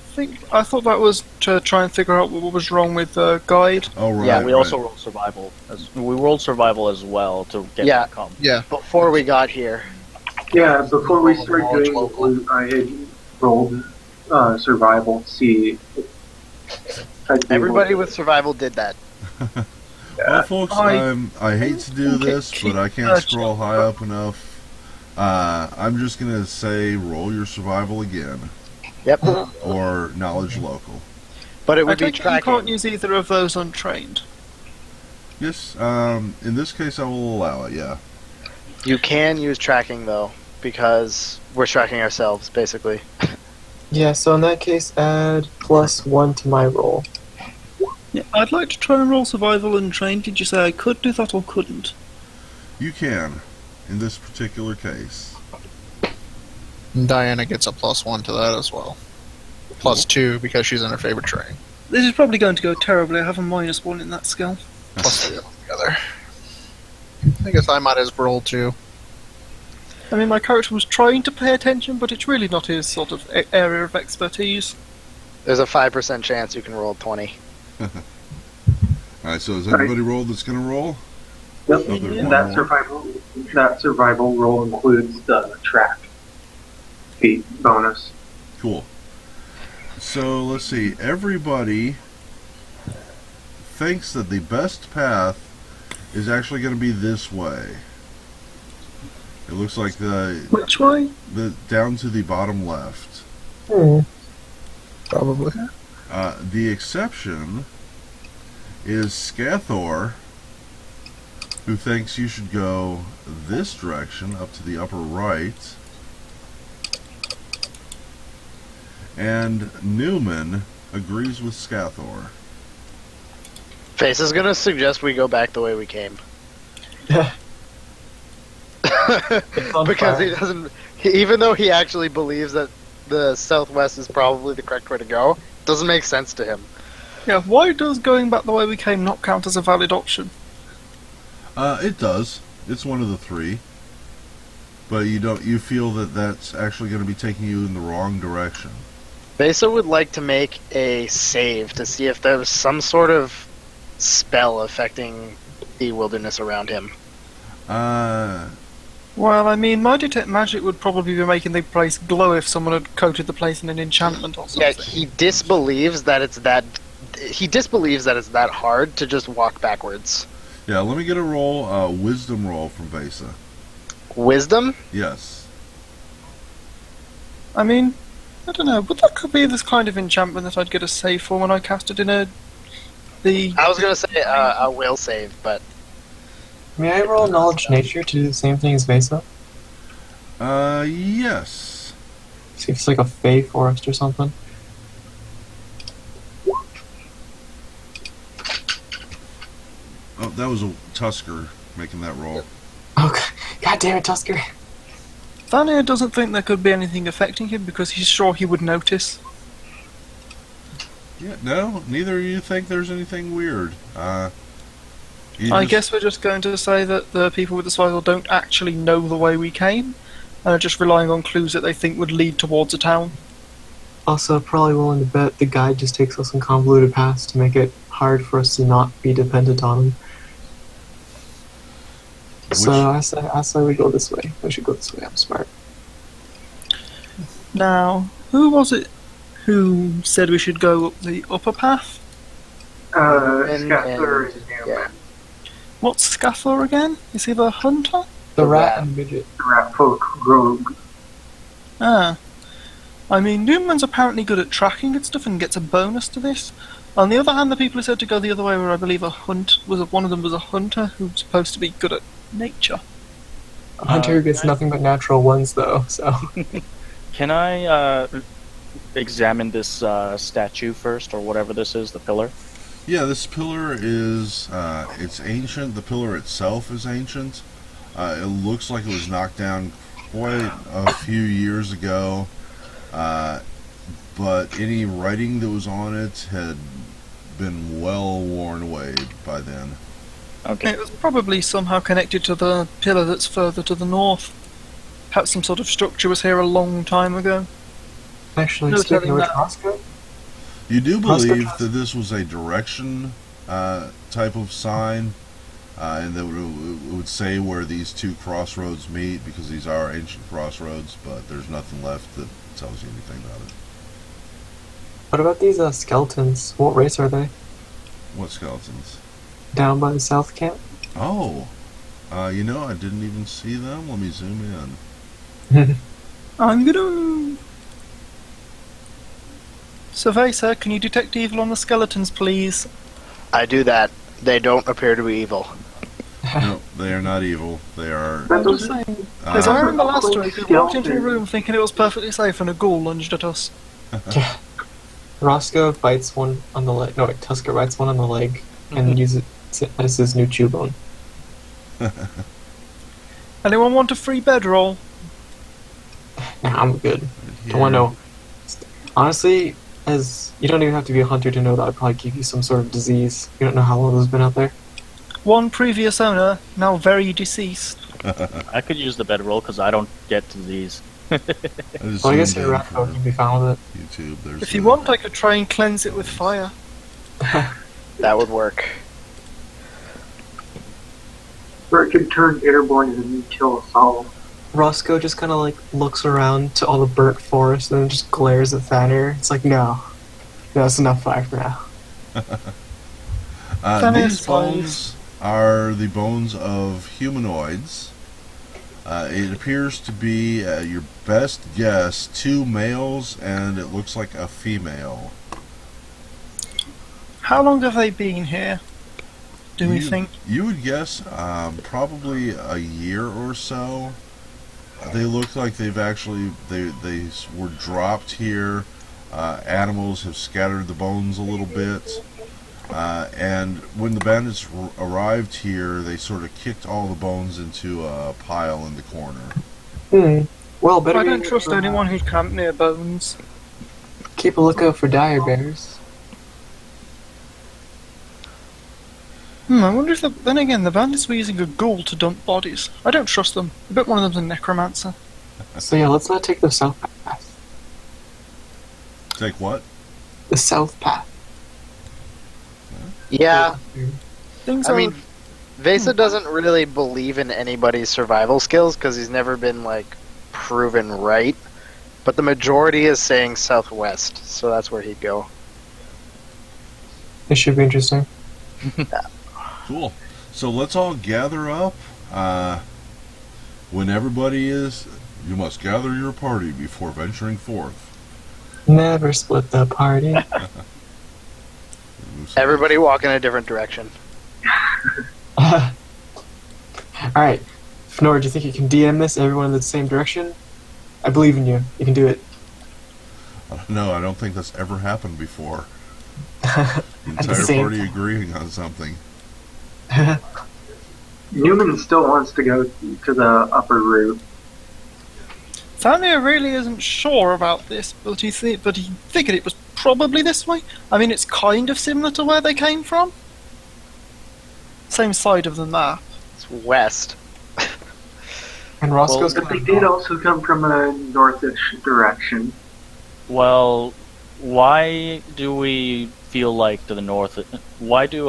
I thought that was to try and figure out what was wrong with the guide. think. Oh right. Yeah, we right. also rolled survival. We rolled survival as well to get Yeah. back home. Yeah. Before we got here. Yeah, before we started doing the loot, I had rolled survival to see. Everybody with survival did that. Well, folks, I I hate to do think it this, but I can't keeps scroll high up enough. I'm just going to say roll your survival again, Yep. or knowledge local. But it I would be think you can't tracking. use either of those untrained. Yes, in this case I will allow it, yeah. You can use tracking though, because we're tracking ourselves basically. Yeah, so in that case, add +1 to my roll. Yeah, I'd like to try and roll survival untrained. Did you say I could do that or couldn't? You can, in this particular case. And Diana gets a +1 to that as well. +2 because she's in her favorite train. This is probably going to go terribly. I have a -1 in that skill. +3 altogether. I guess I might as well roll too. I mean, my character was trying to pay attention, but it's really not his sort of area of expertise. There's a 5% chance you can roll 20. Alright, so is everybody rolled that's going to roll? Yep. Oh, there's And one more. that survival roll includes the track feat bonus. Cool. So let's see. Everybody thinks that the best path is actually going to be this way. It looks like the Which way? down to the bottom left. Probably. The exception is Scathor, who thinks you should go this direction up to the upper right. And Newman agrees with Scathor. Face is gonna suggest we go back the way we came. on Because fire. he doesn't, even though he actually believes that the southwest is probably the correct way to go, it doesn't make sense to him. Yeah, why does going back the way we came not count as a valid option? It does. It's one of the three. But you feel that that's actually going to be taking you in the wrong direction. Besa would like to make a save to see if there's some sort of spell affecting the wilderness around him. Well, I mean, my detect magic would probably be making the place glow if someone had coated the place in an enchantment or something. Yeah, he disbelieves that it's that. He disbelieves that it's that hard to just walk backwards. Yeah, let me get a roll, wisdom roll from Besa. Wisdom? Yes. I mean, I don't know. Would that could be this kind of enchantment that I'd get a save for when I cast it in the? I was gonna say a will save, but May I roll knowledge nature to do the same thing as Mesa? Yes. See if it's like a fey forest or something. Oh, that was a Tusker making that roll. Okay. God damn it, Tusker. Vanir doesn't think there could be anything affecting him because he's sure he would notice. Yeah, no, neither of you think there's anything weird. I guess we're just going to say that the people with the survival don't actually know the way we came, and are just relying on clues that they think would lead towards a town. Also, probably willing to bet the guide just takes us on convoluted paths to make it hard for us to not be dependent on him. So I say we go this way. We should go this way. I'm smart. Now, who was it who said we should go up the upper path? Scathler and Newman. yeah. What's Scathor again? Is he the hunter? The rat rat. and the midget. The rat folk rogue. Ah. I mean, Newman's apparently good at tracking and stuff and gets a bonus to this. On the other hand, the people who said to go the other way were, I believe, one of them was a hunter who's supposed to be good at nature. A hunter gets nothing but natural ones, though. So Can I examine this statue first, or whatever this is, the pillar? Yeah, this pillar is, it's ancient. The pillar itself is ancient. It looks like it was knocked down quite a few years ago. But any writing that was on it had been well worn away by then. Okay. It was probably somehow connected to the pillar that's further to the north. Perhaps some sort of structure was here a long time ago. actually, No speaking telling of which, that. Roscoe, You do Roscoe believe Trust- that this was a direction type of sign, and that it would say where these two crossroads meet, because these are ancient crossroads, but there's nothing left that tells you anything about it. what about these skeletons? What race are they? What skeletons? Down by the south camp? Oh, I didn't even see them. Let me zoom in. I'm gonna survey, sir. Can you detect evil on the skeletons, please? I do that. They don't appear to be evil. No, they are not evil. They are. That I'm just doesn't- saying. Because I remember last Skeleton. week we walked into a room thinking it was perfectly safe and a ghoul lunged at us. Yeah. Roscoe bites one on the leg. No, wait, Tusker bites one on the leg and uses it as his new chew bone. Anyone want a free bedroll? Nah, I'm good. Don't want to know. Honestly, as you don't even have to be a hunter to know that I'd probably give you some sort of disease. You don't know how long it's been out there. One previous owner, now very deceased. I could use the bedroll because I don't get disease. Well, I guess you're right, though. You'd be fine with YouTube. There's If you want, I could try and cleanse it with fire. it. That would work. Or it could turn airborne and then kill us all. Roscoe just kind of like looks around to all the burnt forest and then just glares at Thanir. It's like, no, that's enough fire for now. That these is fine. bones are the bones of humanoids. It appears to be, your best guess, 2 males, and it looks like a female. How long have they been here? Do we think? You would guess probably a year or so. They look like they've actually they were dropped here. Animals have scattered the bones a little bit, and when the bandits arrived here, they sort of kicked all the bones into a pile in the corner. Well, better I don't be- trust anyone who'd camp near bones. Keep a lookout for dire bears. I wonder if then again the bandits were using a ghoul to dump bodies. I don't trust them. I bet one of them's a necromancer. So yeah, let's not take the south path. Take what? The south path. Yeah, Things I are. mean, Vesa doesn't really believe in anybody's survival skills because he's never been, like, proven right. But the majority is saying southwest, so that's where he'd go. This should be interesting. Cool. So let's all gather up. When everybody is, you must gather your party before venturing forth. Never split the party. Everybody walk in a different direction. Alright. Fnor, do you think you can DM this everyone in the same direction? I believe in you. You can do it. I don't know. I don't think that's ever happened before. The entire same party agreeing on something. Newman still wants to go to the upper route. Fanir really isn't sure about this, but he figured it was probably this way. I mean, it's kind of similar to where they came from. Same side of the map. It's west. And Roscoe's But they going did also come from a northish direction. Well, why do we feel like to the north? Why do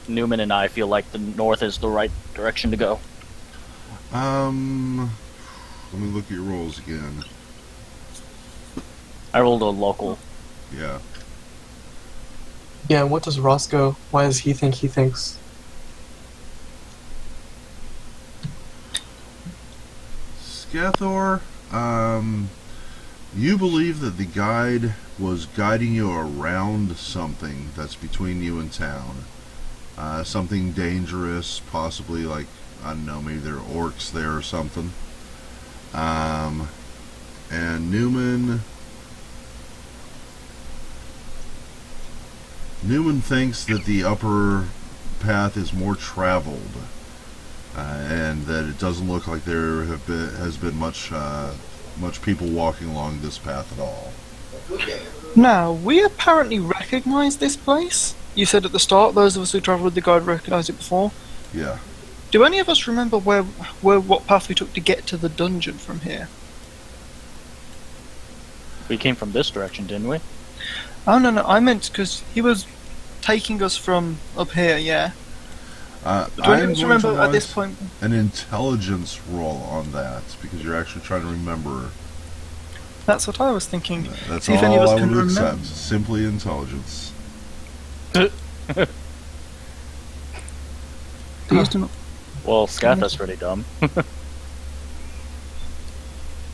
Newman and I feel like the north is the right direction to go? Let me look at your rolls again. I rolled a local. Yeah. Yeah, and what does Roscoe? Why does he think he thinks? Scathor, you believe that the guide was guiding you around something that's between you and town. Something dangerous, possibly like, I don't know, maybe there are orcs there or something. And Newman thinks that the upper path is more traveled. And that it doesn't look like there has been much people walking along this path at all. Now, we apparently recognise this place. You said at the start, those of us who travelled with the guide recognised it before. Yeah. Do any of us remember what path we took to get to the dungeon from here? We came from this direction, didn't we? Oh, no, I meant because he was taking us from up here, yeah. Do any of us remember at this point? An intelligence roll on that, because you're actually trying to remember. That's what I was thinking. That's See all if any of us I can would remember. accept. Simply intelligence. Please do not. Well, Scatha's pretty dumb.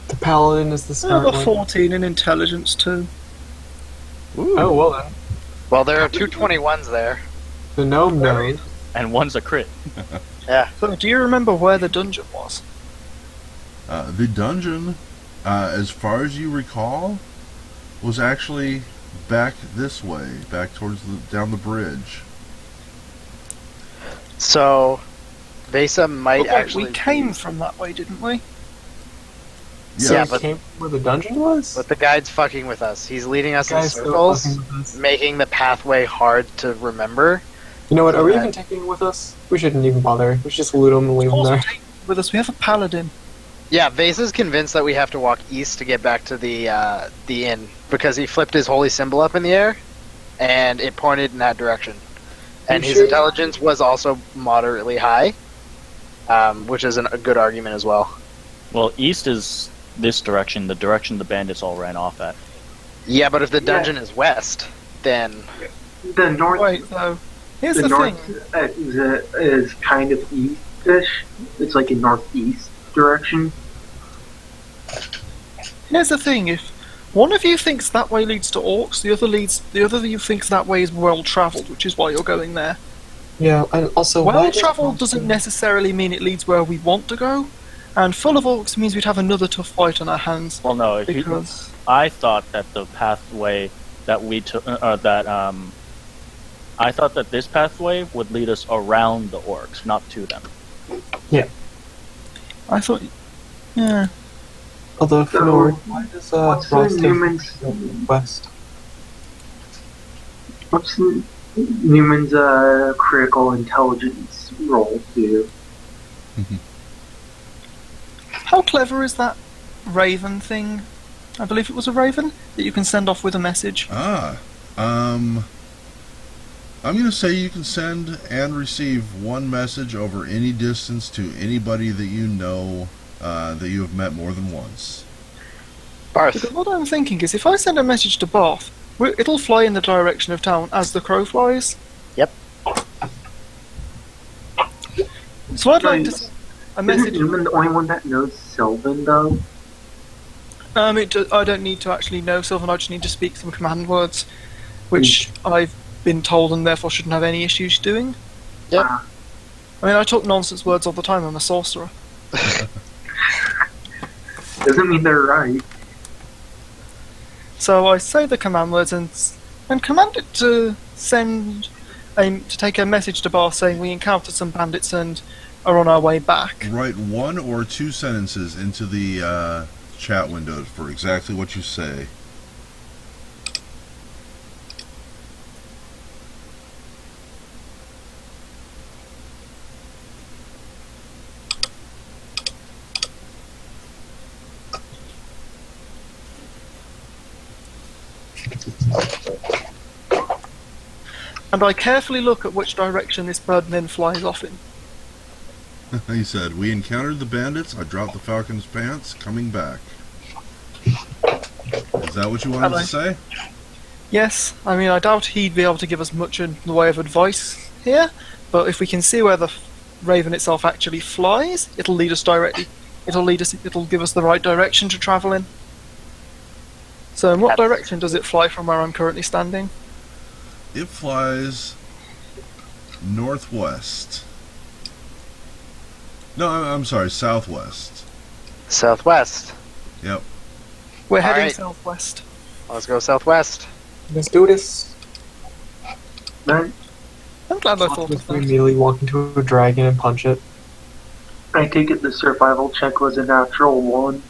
The paladin is the I smart have a one. 14 in intelligence too. Oh well then. Well, there are two 21s there. The gnome knows. And one's a crit. Yeah. So, do you remember where the dungeon was? The dungeon, as far as you recall, was actually back this way, back towards down the bridge. So, Vesa might But wait, actually. we came from that way, didn't we? Yes. Yeah, So but- he came where the dungeon was. But the guide's fucking with us. He's leading us in Guy's still circles, fucking with us. making the pathway hard to remember. You know what? Are we Okay. even taking him with us? We shouldn't even bother. We should just loot him and leave him Also there. take with us, we have a paladin. Yeah, Vesa's convinced that we have to walk east to get back to the inn because he flipped his holy symbol up in the air, and it pointed in that direction. And You his sure? intelligence was also moderately high, which is a good argument as well. Well, east is this direction, the direction the bandits all ran off at. Yeah, but if the dungeon is west, then The north, Wait, though. Here's the the north thing. is kind of east-ish. It's like a northeast direction. Here's the thing. If one of you thinks that way leads to orcs, the other of you thinks that way is well travelled, which is why you're going there. Yeah, and also why Well does travelled Roscoe- doesn't necessarily mean it leads where we want to go, and full of orcs means we'd have another tough fight on our hands. Well, no, if you, Because I thought that the pathway that we took, I thought that this pathway would lead us around the orcs, not to them. I thought, yeah. Although So, Fenor, why does what's Roscoe Newman's go west? what's Newman's critical intelligence roll do? How clever is that raven thing? I believe it was a raven that you can send off with a message. I'm going to say you can send and receive one message over any distance to anybody that you know that you have met more than once. Barth. Because what I'm thinking is, if I send a message to Barth, it'll fly in the direction of town as the crow flies. Yep. So I'd like to send a Isn't message. Newman the only one that knows Sylvan, though? I don't need to actually know Sylvan. I just need to speak some command words, which I've been told and therefore shouldn't have any issues doing. Yep. Ah, I mean, I talk nonsense words all the time. I'm a sorcerer. doesn't mean they're right. So I say the command words and command it to to take a message to Bar saying we encountered some bandits and are on our way back. Write 1 or 2 sentences into the chat window for exactly what you say. And I carefully look at which direction this bird then flies off in. He said, "We encountered the bandits. I dropped the falcon's pants. Coming back." Is that what you wanted Hello. to say? Yes, I mean, I doubt he'd be able to give us much in the way of advice here, but if we can see where the raven itself actually flies, it'll lead us directly. It'll give us the right direction to travel in. So in what direction does it fly from where I'm currently standing? It flies northwest. No, I'm sorry, southwest. Southwest. Yep. We're heading Alright. southwest. Let's go southwest. Let's do this. Then I'm glad I thought of We that. immediately walk into a dragon and punch it. I take it the survival check was a natural 1.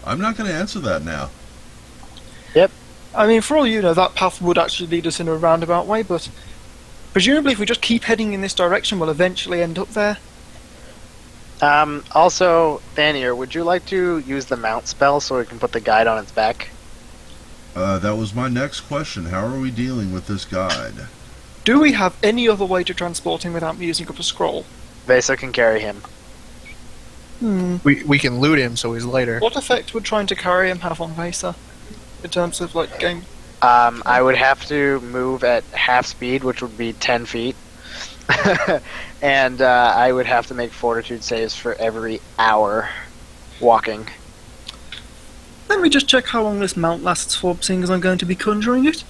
I'm not going to answer that now. I mean, for all you know, that path would actually lead us in a roundabout way, but presumably if we just keep heading in this direction, we'll eventually end up there. Also, Thanier, would you like to use the mount spell so we can put the guide on its back? That was my next question. How are we dealing with this guide? Do we have any other way to transport him without me using up a scroll? Vesa can carry him. We can loot him so he's later. What effect would trying to carry him have on Vesa? In terms of, like, game... I would have to move at half speed, which would be 10 feet. And I would have to make fortitude saves for every hour walking. Let me just check how long this mount lasts for, seeing as I'm going to be conjuring it.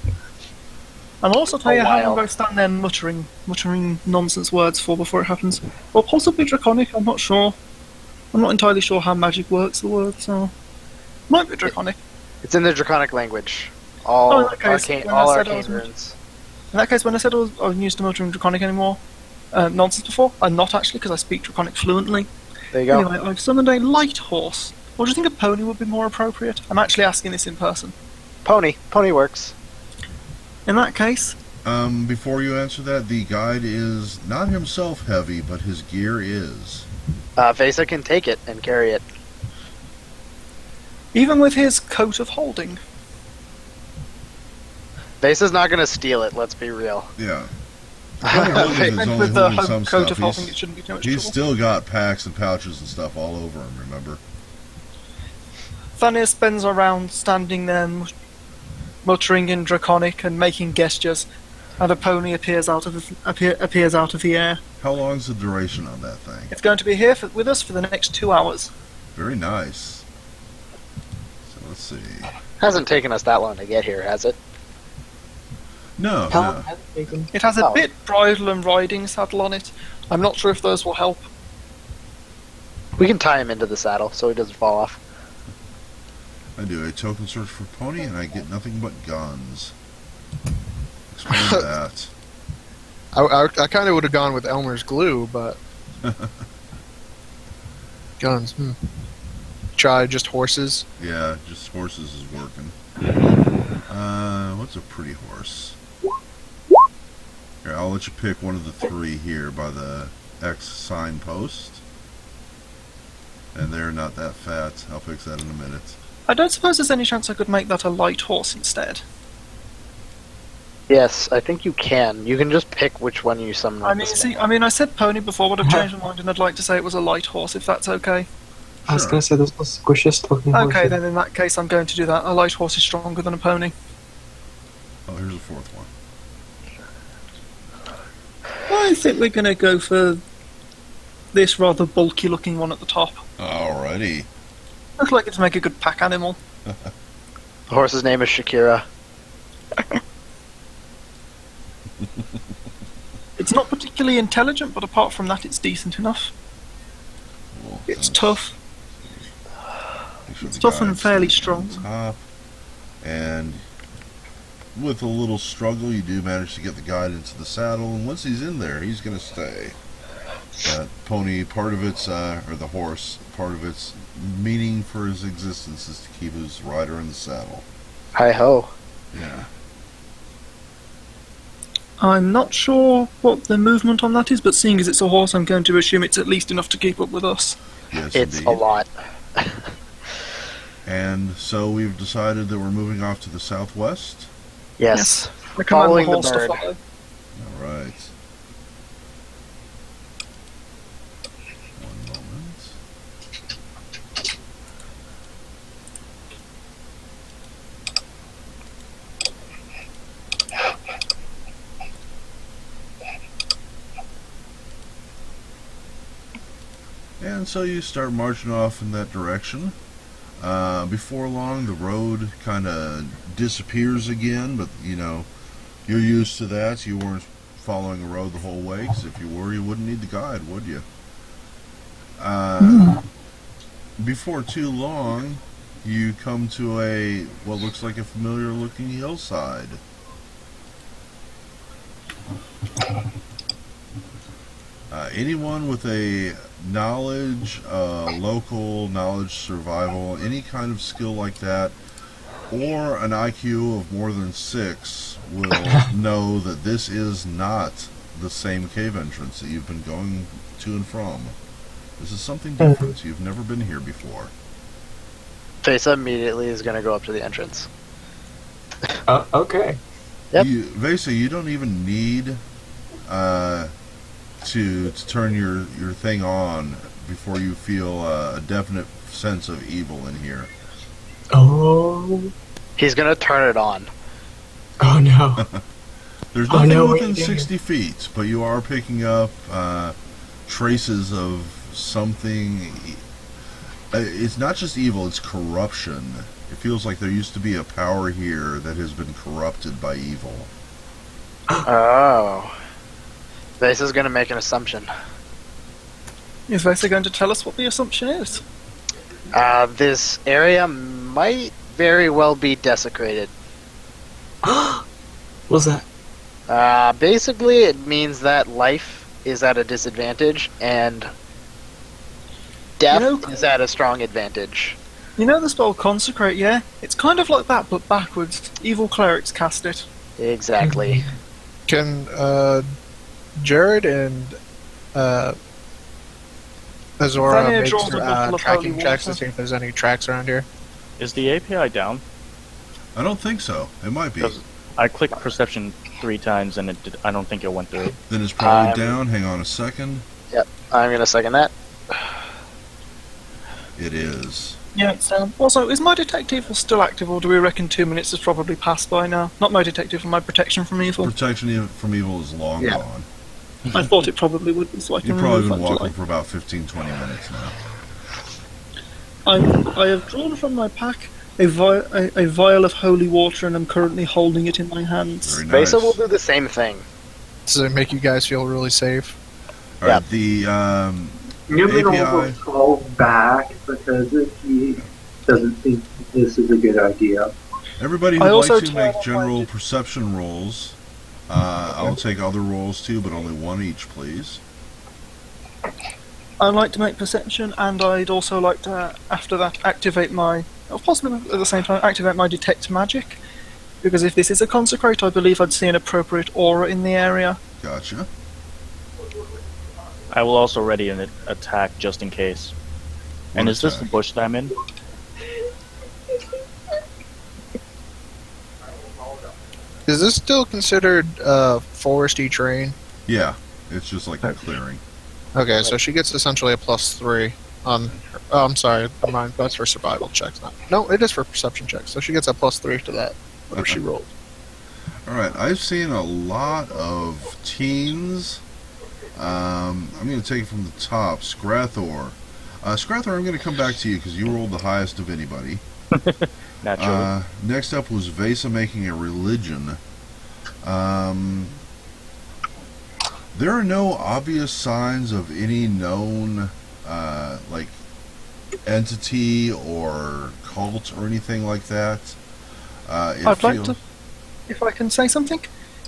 And I'll also tell A you how while. long I stand there muttering nonsense words for before it happens. Or possibly Draconic, I'm not sure. I'm not entirely sure how magic works, the word, so... Might be Draconic. It's in the Draconic language. All Oh, in that case, arcane, when I all said I arcane was- runes. In that case, when I said I wasn't used to muttering Draconic anymore, nonsense before, I'm not actually, because I speak Draconic fluently. There you go. Anyway, I've summoned a light horse. Or do you think a pony would be more appropriate? I'm actually asking this in person. Pony. Pony works. In that case, Before you answer that, the guide is not himself heavy, but his gear is. Vesa can take it and carry it. even with his coat of holding, Vesa's not going to steal it, let's be real. Yeah. and only with the holding some coat stuff. of holding, He's- it shouldn't be too much He's trouble. still got packs and pouches and stuff all over him, remember? Thania spends around standing there, muttering in Draconic and making gestures, and a pony appears out of the air. How long's the duration on that thing? It's going to be here with us for the next 2 hours. Very nice. So let's see. Hasn't taken us that long to get here, has it? No, How no. It has a Oh. bit bridle and riding saddle on it. I'm not sure if those will help. We can tie him into the saddle so he doesn't fall off. I do a token search for pony and I get nothing but guns. Explain that. I kind of would have gone with Elmer's glue, but guns. Try just horses. Yeah, just horses is working. What's a pretty horse? Here, I'll let you pick one of the 3 here by the X signpost. And they're not that fat. I'll fix that in a minute. I don't suppose there's any chance I could make that a light horse instead. Yes, I think you can. You can just pick which one you summon. I with mean, the spell. I said pony before, but I've changed my mind, and I'd like to say it was a light horse, if that's okay. I was Sure. gonna say those are squishiest looking Okay, horses. then in that case, I'm going to do that. A light horse is stronger than a pony. Oh, here's a 4th one. I think we're going to go for this rather bulky-looking one at the top. Alrighty. Looks like it'd make a good pack animal. The horse's name is Shakira. It's not particularly intelligent, but apart from that, it's decent enough. Cool. It's That's- tough. make sure It's the tough and guide fairly stays on strong. top. And with a little struggle, you do manage to get the guide into the saddle, and once he's in there, he's going to stay. That pony, part of its, or the horse, part of its meaning for his existence is to keep his rider in the saddle. Hi ho. Yeah. I'm not sure what the movement on that is, but seeing as it's a horse, I'm going to assume it's at least enough to keep up with us. Yes, It's indeed. a lot. And so we've decided that we're moving off to the southwest. Yes. I command Following the the horse to bird. follow. All right. One moment. And so you start marching off in that direction. Before long, the road kind of disappears again, but you know, you're used to that. You weren't following a road the whole way, because if you were, you wouldn't need the guide, would you? Before too long, you come to what looks like a familiar-looking hillside. Anyone with a knowledge, local knowledge, survival, any kind of skill like that, or an IQ of more than 6 will know that this is not the same cave entrance that you've been going to and from. This is something different. You've never been here before. Fesa immediately is going to go up to the entrance. Okay. Yep. Vesa, you don't even need to turn your thing on before you feel a definite sense of evil in here. Oh. He's going to turn it on. Oh no. There's Oh, nothing no, within wait, 60 feet, but you are picking up traces of something. It's not just evil, it's corruption. It feels like there used to be a power here that has been corrupted by evil. Oh. Fesa's going to make an assumption. Is Vesa going to tell us what the assumption is? This area might very well be desecrated. What's that? Basically, it means that life is at a disadvantage and death You know- is at a strong advantage. You know the spell Consecrate, yeah? It's kind of like that, but backwards. Evil clerics cast it. Exactly. Can Jared and Azora Vanya make draws a bottle of tracking holy checks to water. see if there's any tracks around here? Is the API down? I don't think so. It might be. Because I clicked perception 3 times and I don't think it went through. Then it's probably Um, down. Hang on a second. I'm going to second that. It is. Yeah, it's also, is my detective still active, or do we reckon 2 minutes has probably passed by now? Not my detective, my protection from evil. Protection from evil is long Yeah. gone. I thought it probably would be, so I can You've probably remove been that walking July. for about 15-20 minutes now. I have drawn from my pack a vial of holy water, and I'm currently holding it in my hands. Very nice. Vesa will do the same thing. Does it make you guys feel really safe? All right, the Newman API. almost called back because he doesn't think this is a good idea. Everybody I who'd also like to turn make on general my- perception rolls, I'll take other rolls too, but only one each, please. I'd like to make perception, and I'd also like to, after that, activate my, or possibly at the same time, activate my detect magic. Because if this is a consecrate, I believe I'd see an appropriate aura in the area. Gotcha. I will also ready an attack just in case. And What is this the attack? bush that I'm in? Is this still considered foresty terrain? Yeah, it's just like a clearing. Okay, so she gets essentially a +3 on. Oh, I'm sorry, never mind. That's for survival checks. No, it is for perception checks. So she gets a +3 to that. Whatever she rolled. All right, I've seen a lot of teens. I'm going to take it from the top. Scrathor. Scrathor, I'm going to come back to you because you rolled the highest of anybody. Naturally. Next up was Vesa making a religion. There are no obvious signs of any known, like, entity or cult or anything like that. I'd like to, if I can say something,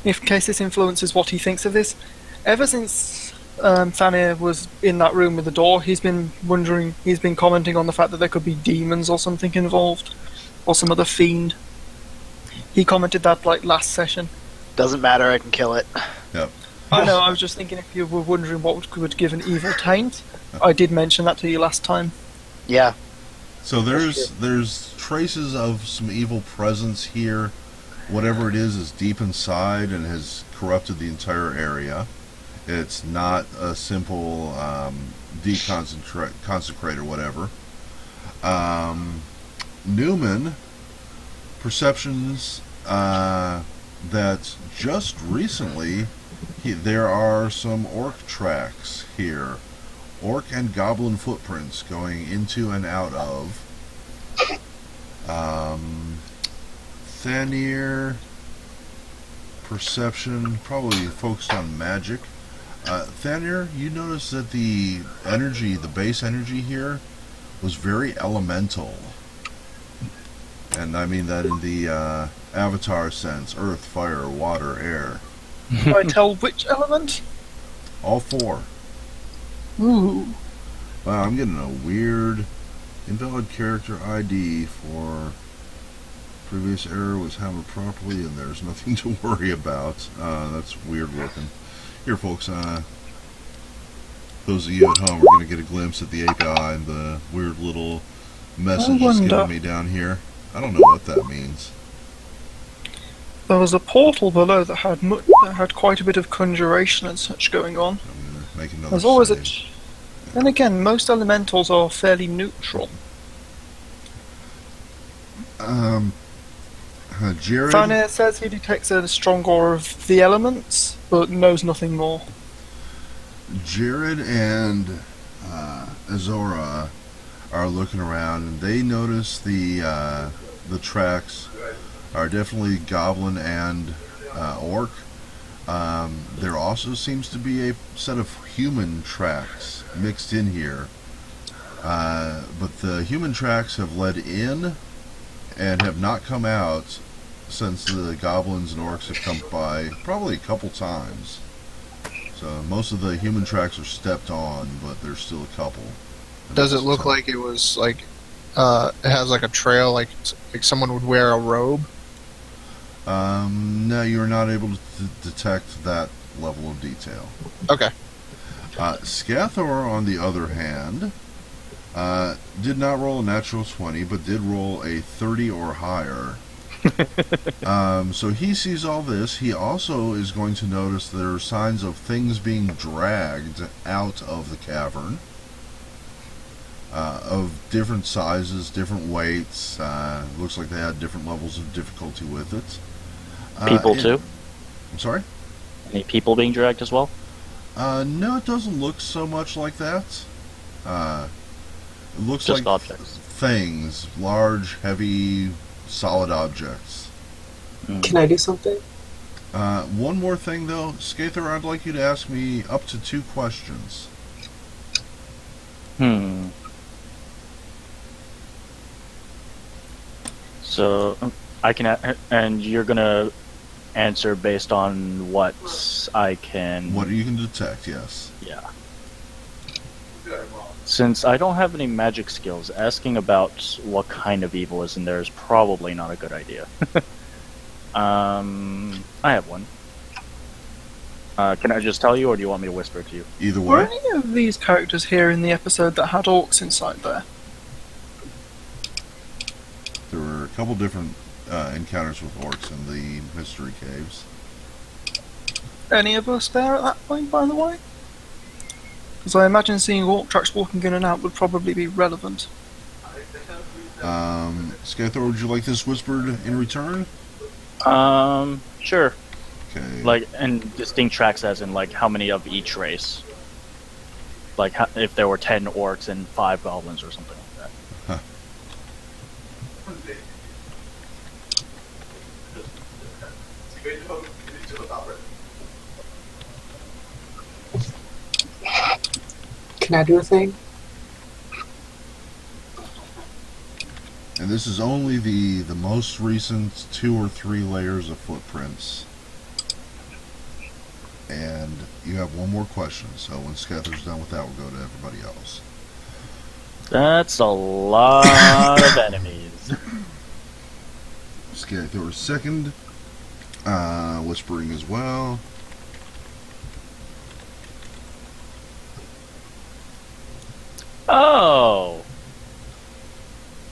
in case this influences what he thinks of this. Ever since Thanir was in that room with the door, he's been commenting on the fact that there could be demons or something involved, or some other fiend. He commented that like last session. Doesn't matter, I can kill it. Yep. I know, I was just thinking if you were wondering what would give an evil taint, I did mention that to you last time. Yeah. So there's traces of some evil presence here. Whatever it is deep inside and has corrupted the entire area. It's not a simple consecrate or whatever. Newman, perceptions that just recently there are some orc tracks here. Orc and goblin footprints going into and out of. Thanir, perception, probably focused on magic. Thanir, you notice that the base energy here, was very elemental. And I mean that in the Avatar sense: earth, fire, water, air. Can I tell which element? All four. Ooh. Wow, I'm getting a weird invalid character ID for previous error was handled properly and there's nothing to worry about. That's weird looking. Here folks, those of you at home are going to get a glimpse at the API and the weird little message it's giving me down here. I don't know what that means. There was a portal below that had quite a bit of conjuration and such going on. I'm going to make another There's always save. Then again, most elementals are fairly neutral. Jared? Thanir says he detects a strong aura of the elements, but knows nothing more. Jared and Azora are looking around, and they notice the tracks are definitely goblin and orc. There also seems to be a set of human tracks mixed in here, but the human tracks have led in and have not come out since the goblins and orcs have come by probably a couple times. So most of the human tracks are stepped on, but there's still a couple. Does it look like it was like it has like a trail, like someone would wear a robe? No, you're not able to detect that level of detail. Okay. Scathor, on the other hand, did not roll a natural 20, but did roll a 30 or higher. So he sees all this. He also is going to notice there are signs of things being dragged out of the cavern, of different sizes, different weights. Looks like they had different levels of difficulty with it. People too? I'm sorry? Any people being dragged as well? No, it doesn't look so much like that. It looks Just like objects. things, large, heavy, solid objects. Can I do something? One more thing though, Skather, I'd like you to ask me up to 2 questions. So I can, and you're gonna answer based on what I can. What you can detect, yes. Yeah. Since I don't have any magic skills, asking about what kind of evil is in there is probably not a good idea. I have one. Can I just tell you, or do you want me to whisper it to you? Either Were way. any of these characters here in the episode that had orcs inside there? There were a couple different encounters with orcs in the mystery caves. Any of us there at that point, by the way? Because I imagine seeing orc tracks walking in and out would probably be relevant. Skythor, would you like this whispered in return? Sure. Okay. Like, and distinct tracks as in, like, how many of each race? Like, if there were 10 orcs and 5 goblins or something like that. Huh. Can I do a thing? And this is only the most recent 2 or 3 layers of footprints. And you have one more question, so when Scather's done with that, we'll go to everybody else. That's a lot of enemies. Scather second. Whispering as well. Oh,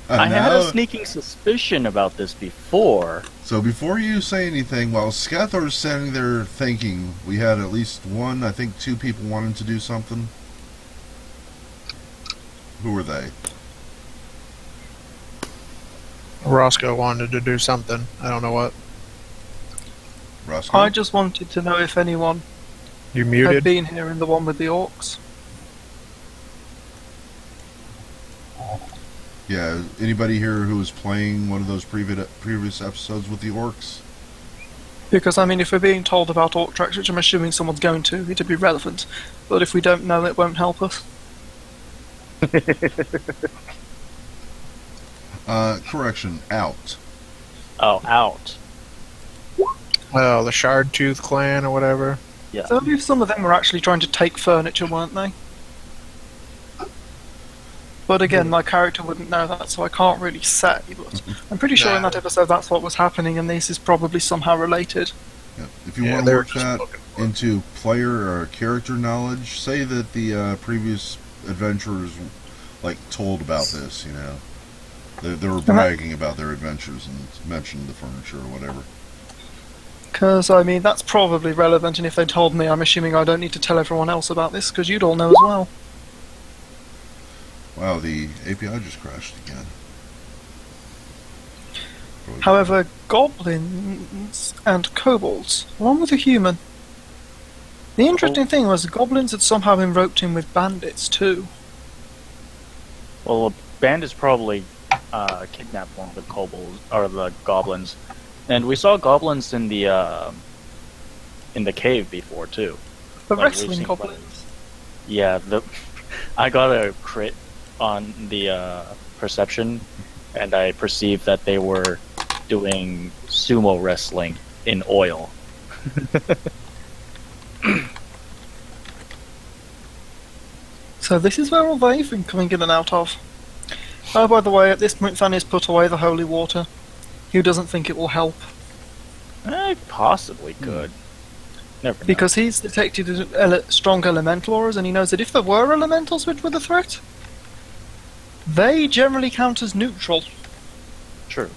I had a Now- sneaking suspicion about this before. So before you say anything, while Scathor's standing there thinking, we had at least one, I think 2 people wanting to do something. Who were they? Roscoe wanted to do something. I don't know what. Roscoe? I just wanted to know if anyone You had muted? been here in the one with the orcs. Yeah, anybody here who was playing one of those previous episodes with the orcs? Because, I mean, if we're being told about orc tracks, which I'm assuming someone's going to, it'd be relevant. But if we don't know, it won't help us. Correction, out. Oh, out. Well, the Shard Tooth clan or whatever. Yeah. So if some of them were actually trying to take furniture, weren't they? But again, my character wouldn't know that, so I can't really say. But I'm pretty sure in that episode that's what was happening, and this is probably somehow related. Yeah. If you Yeah, want they to were work just that looking for it. into player or character knowledge, say that the previous adventurers like told about this, you know. They were bragging about their adventures and mentioned the furniture or whatever. Because, I mean, that's probably relevant, and if they told me, I'm assuming I don't need to tell everyone else about this, because you'd all know as well. Wow, the API just crashed again. However, goblins and kobolds, along with a human. The interesting thing was goblins had somehow been roped in with bandits too. Well, a bandits probably kidnapped one of the kobolds or the goblins, and we saw goblins in the cave before too. The Like, we've wrestling seen goblins. Yeah, I got a crit on the perception, and I perceived that they were doing sumo wrestling in oil. So this is where all they've been coming in and out of. Oh, by the way, at this point Fanny's put away the holy water. Who doesn't think it will help? Possibly could. Never know. Because he's detected strong elemental auras, and he knows that if there were elementals which were the threat, they generally count as neutral, True.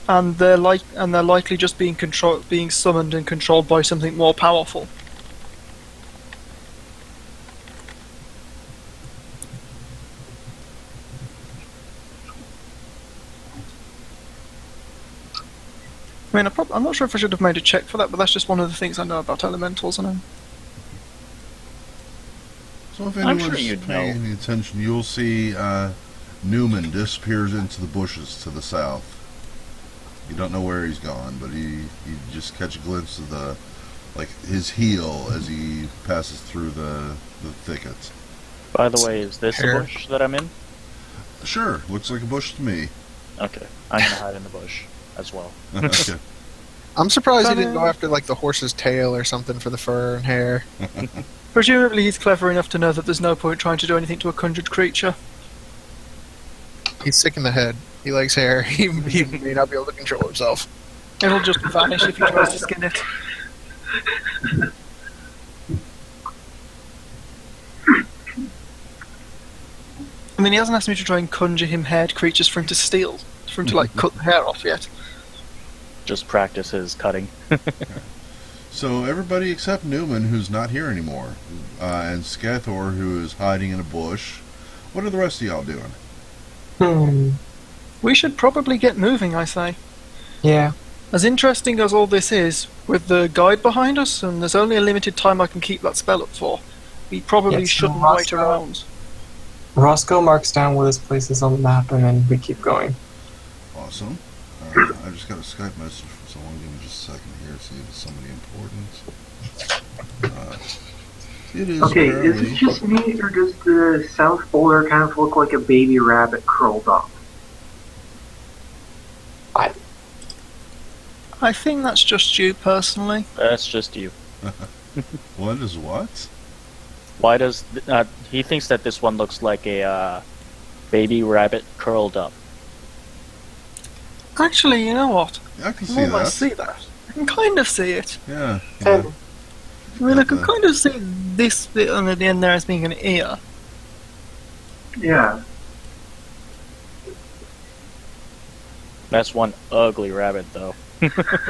and they're likely just being summoned and controlled by something more powerful. I mean, I'm not sure if I should have made a check for that, but that's just one of the things I know about elementals, and So if I'm sure anyone's you'd paying know. any attention, you'll see Newman disappears into the bushes to the south. You don't know where he's gone, but you just catch a glimpse of his heel as he passes through the thickets. By the way, is this Hair. a bush that I'm in? Sure, looks like a bush to me. Okay, I'm gonna hide in the bush as well. Okay. I'm surprised he Ta-da. didn't go after like the horse's tail or something for the fur and hair. presumably he's clever enough to know that there's no point trying to do anything to a conjured creature. He's sick in the head. He likes hair. He may not be able to control himself. It'll just vanish if he tries to skin it. I mean, he hasn't asked me to try and conjure him haired creatures for him to steal, for him to like cut the hair off yet. Just practice his cutting. So everybody except Newman, who's not here anymore, and Scathor, who is hiding in a bush. What are the rest of y'all doing? We should probably get moving, I say. Yeah. As interesting as all this is, with the guide behind us, and there's only a limited time I can keep that spell up for, we probably Yes, shouldn't Roscoe- wait around. Roscoe marks down what his place is on the map, and then we keep going. Awesome. I just got a Skype message from someone. Give me just a second here, see if it's somebody important. It is Okay, is apparently. it just me, or does the South Boulder kind of look like a baby rabbit curled up? I think that's just you personally. That's just you. What is what? Why does he thinks that this one looks like a baby rabbit curled up? Actually, you know what? I can see More I that. see that. I can kind of see it. Yeah. Kind of. I mean, I can kind of see this bit on the end there as being an ear. Yeah. That's one ugly rabbit, though.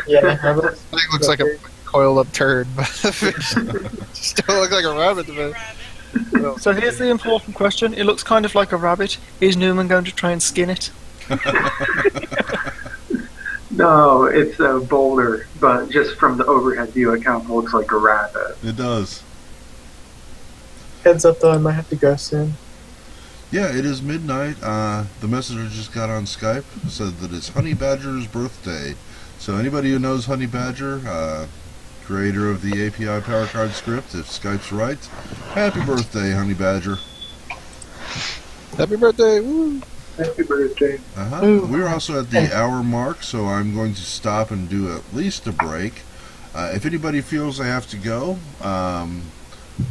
Yeah, rabbits. I think it looks like a coiled up turd, but the fish still looks like a rabbit to me. So here's the important question. It looks kind of like a rabbit. Is Newman going to try and skin it? No, it's a boulder, but just from the overhead view, it kind of looks like a rabbit. It does. Heads up though, I might have to go soon. Yeah, it is midnight. The messenger just got on Skype, said that it's Honey Badger's birthday. So anybody who knows Honey Badger, creator of the API Power Card script, if Skype's right, happy birthday, Honey Badger. Happy birthday! Woo! Happy birthday. Uh-huh. We're also at the hour mark, so I'm going to stop and do at least a break. If anybody feels they have to go,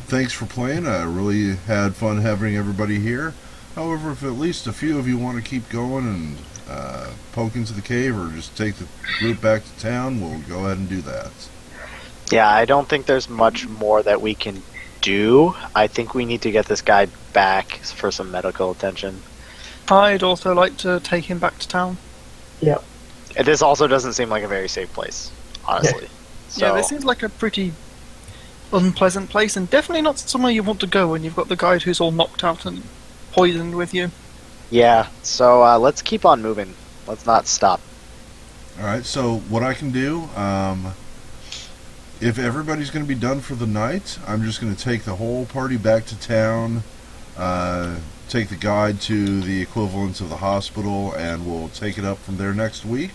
thanks for playing. I really had fun having everybody here. However, if at least a few of you want to keep going and poke into the cave or just take the group back to town, we'll go ahead and do that. Yeah, I don't think there's much more that we can do. I think we need to get this guy back for some medical attention. I'd also like to take him back to town. This also doesn't seem like a very safe place, honestly. So, Yeah, this seems like a pretty unpleasant place, and definitely not somewhere you want to go when you've got the guide who's all knocked out and poisoned with you. yeah, so let's keep on moving. Let's not stop. Alright, so what I can do, if everybody's going to be done for the night, I'm just going to take the whole party back to town, take the guide to the equivalents of the hospital, and we'll take it up from there next week.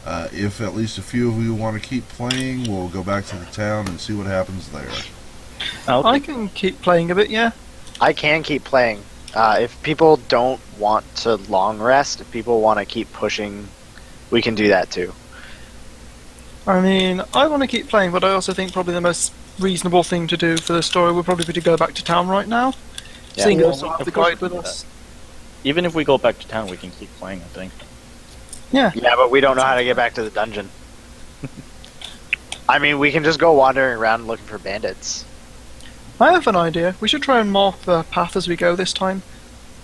If at least a few of you want to keep playing, we'll go back to the town and see what happens there. I can keep playing a bit, yeah. I can keep playing. If people don't want to long rest, if people want to keep pushing, we can do that too. I mean, I want to keep playing, but I also think probably the most reasonable thing to do for the story would probably be to go back to town right now. Yeah. Seeing Yeah, also have of the course guide we with can do us. Even if we go back to town, we can keep playing, I think. Yeah, but we don't know how to get back to the dungeon. I mean, we can just go wandering around looking for bandits. I have an idea. We should try and mark the path as we go this time.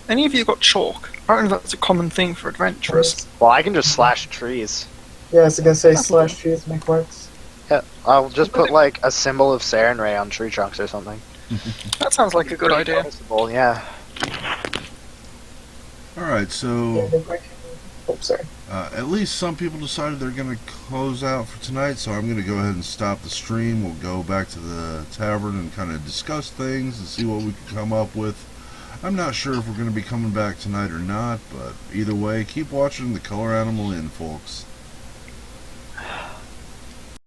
Any of you got chalk? Apparently that's a common thing for adventurers. Well, I can just slash trees. Yeah, I was gonna say slash trees make marks. Yeah, I'll just put like a symbol of Saren Ray on tree trunks or something. That sounds like a good idea. Noticeable, yeah. Alright, so Yeah, they're breaking. Oh, sorry. at least some people decided they're going to close out for tonight, so I'm going to go ahead and stop the stream. We'll go back to the tavern and kind of discuss things and see what we can come up with. I'm not sure if we're going to be coming back tonight or not, but either way, keep watching the Color Animal Inn, folks.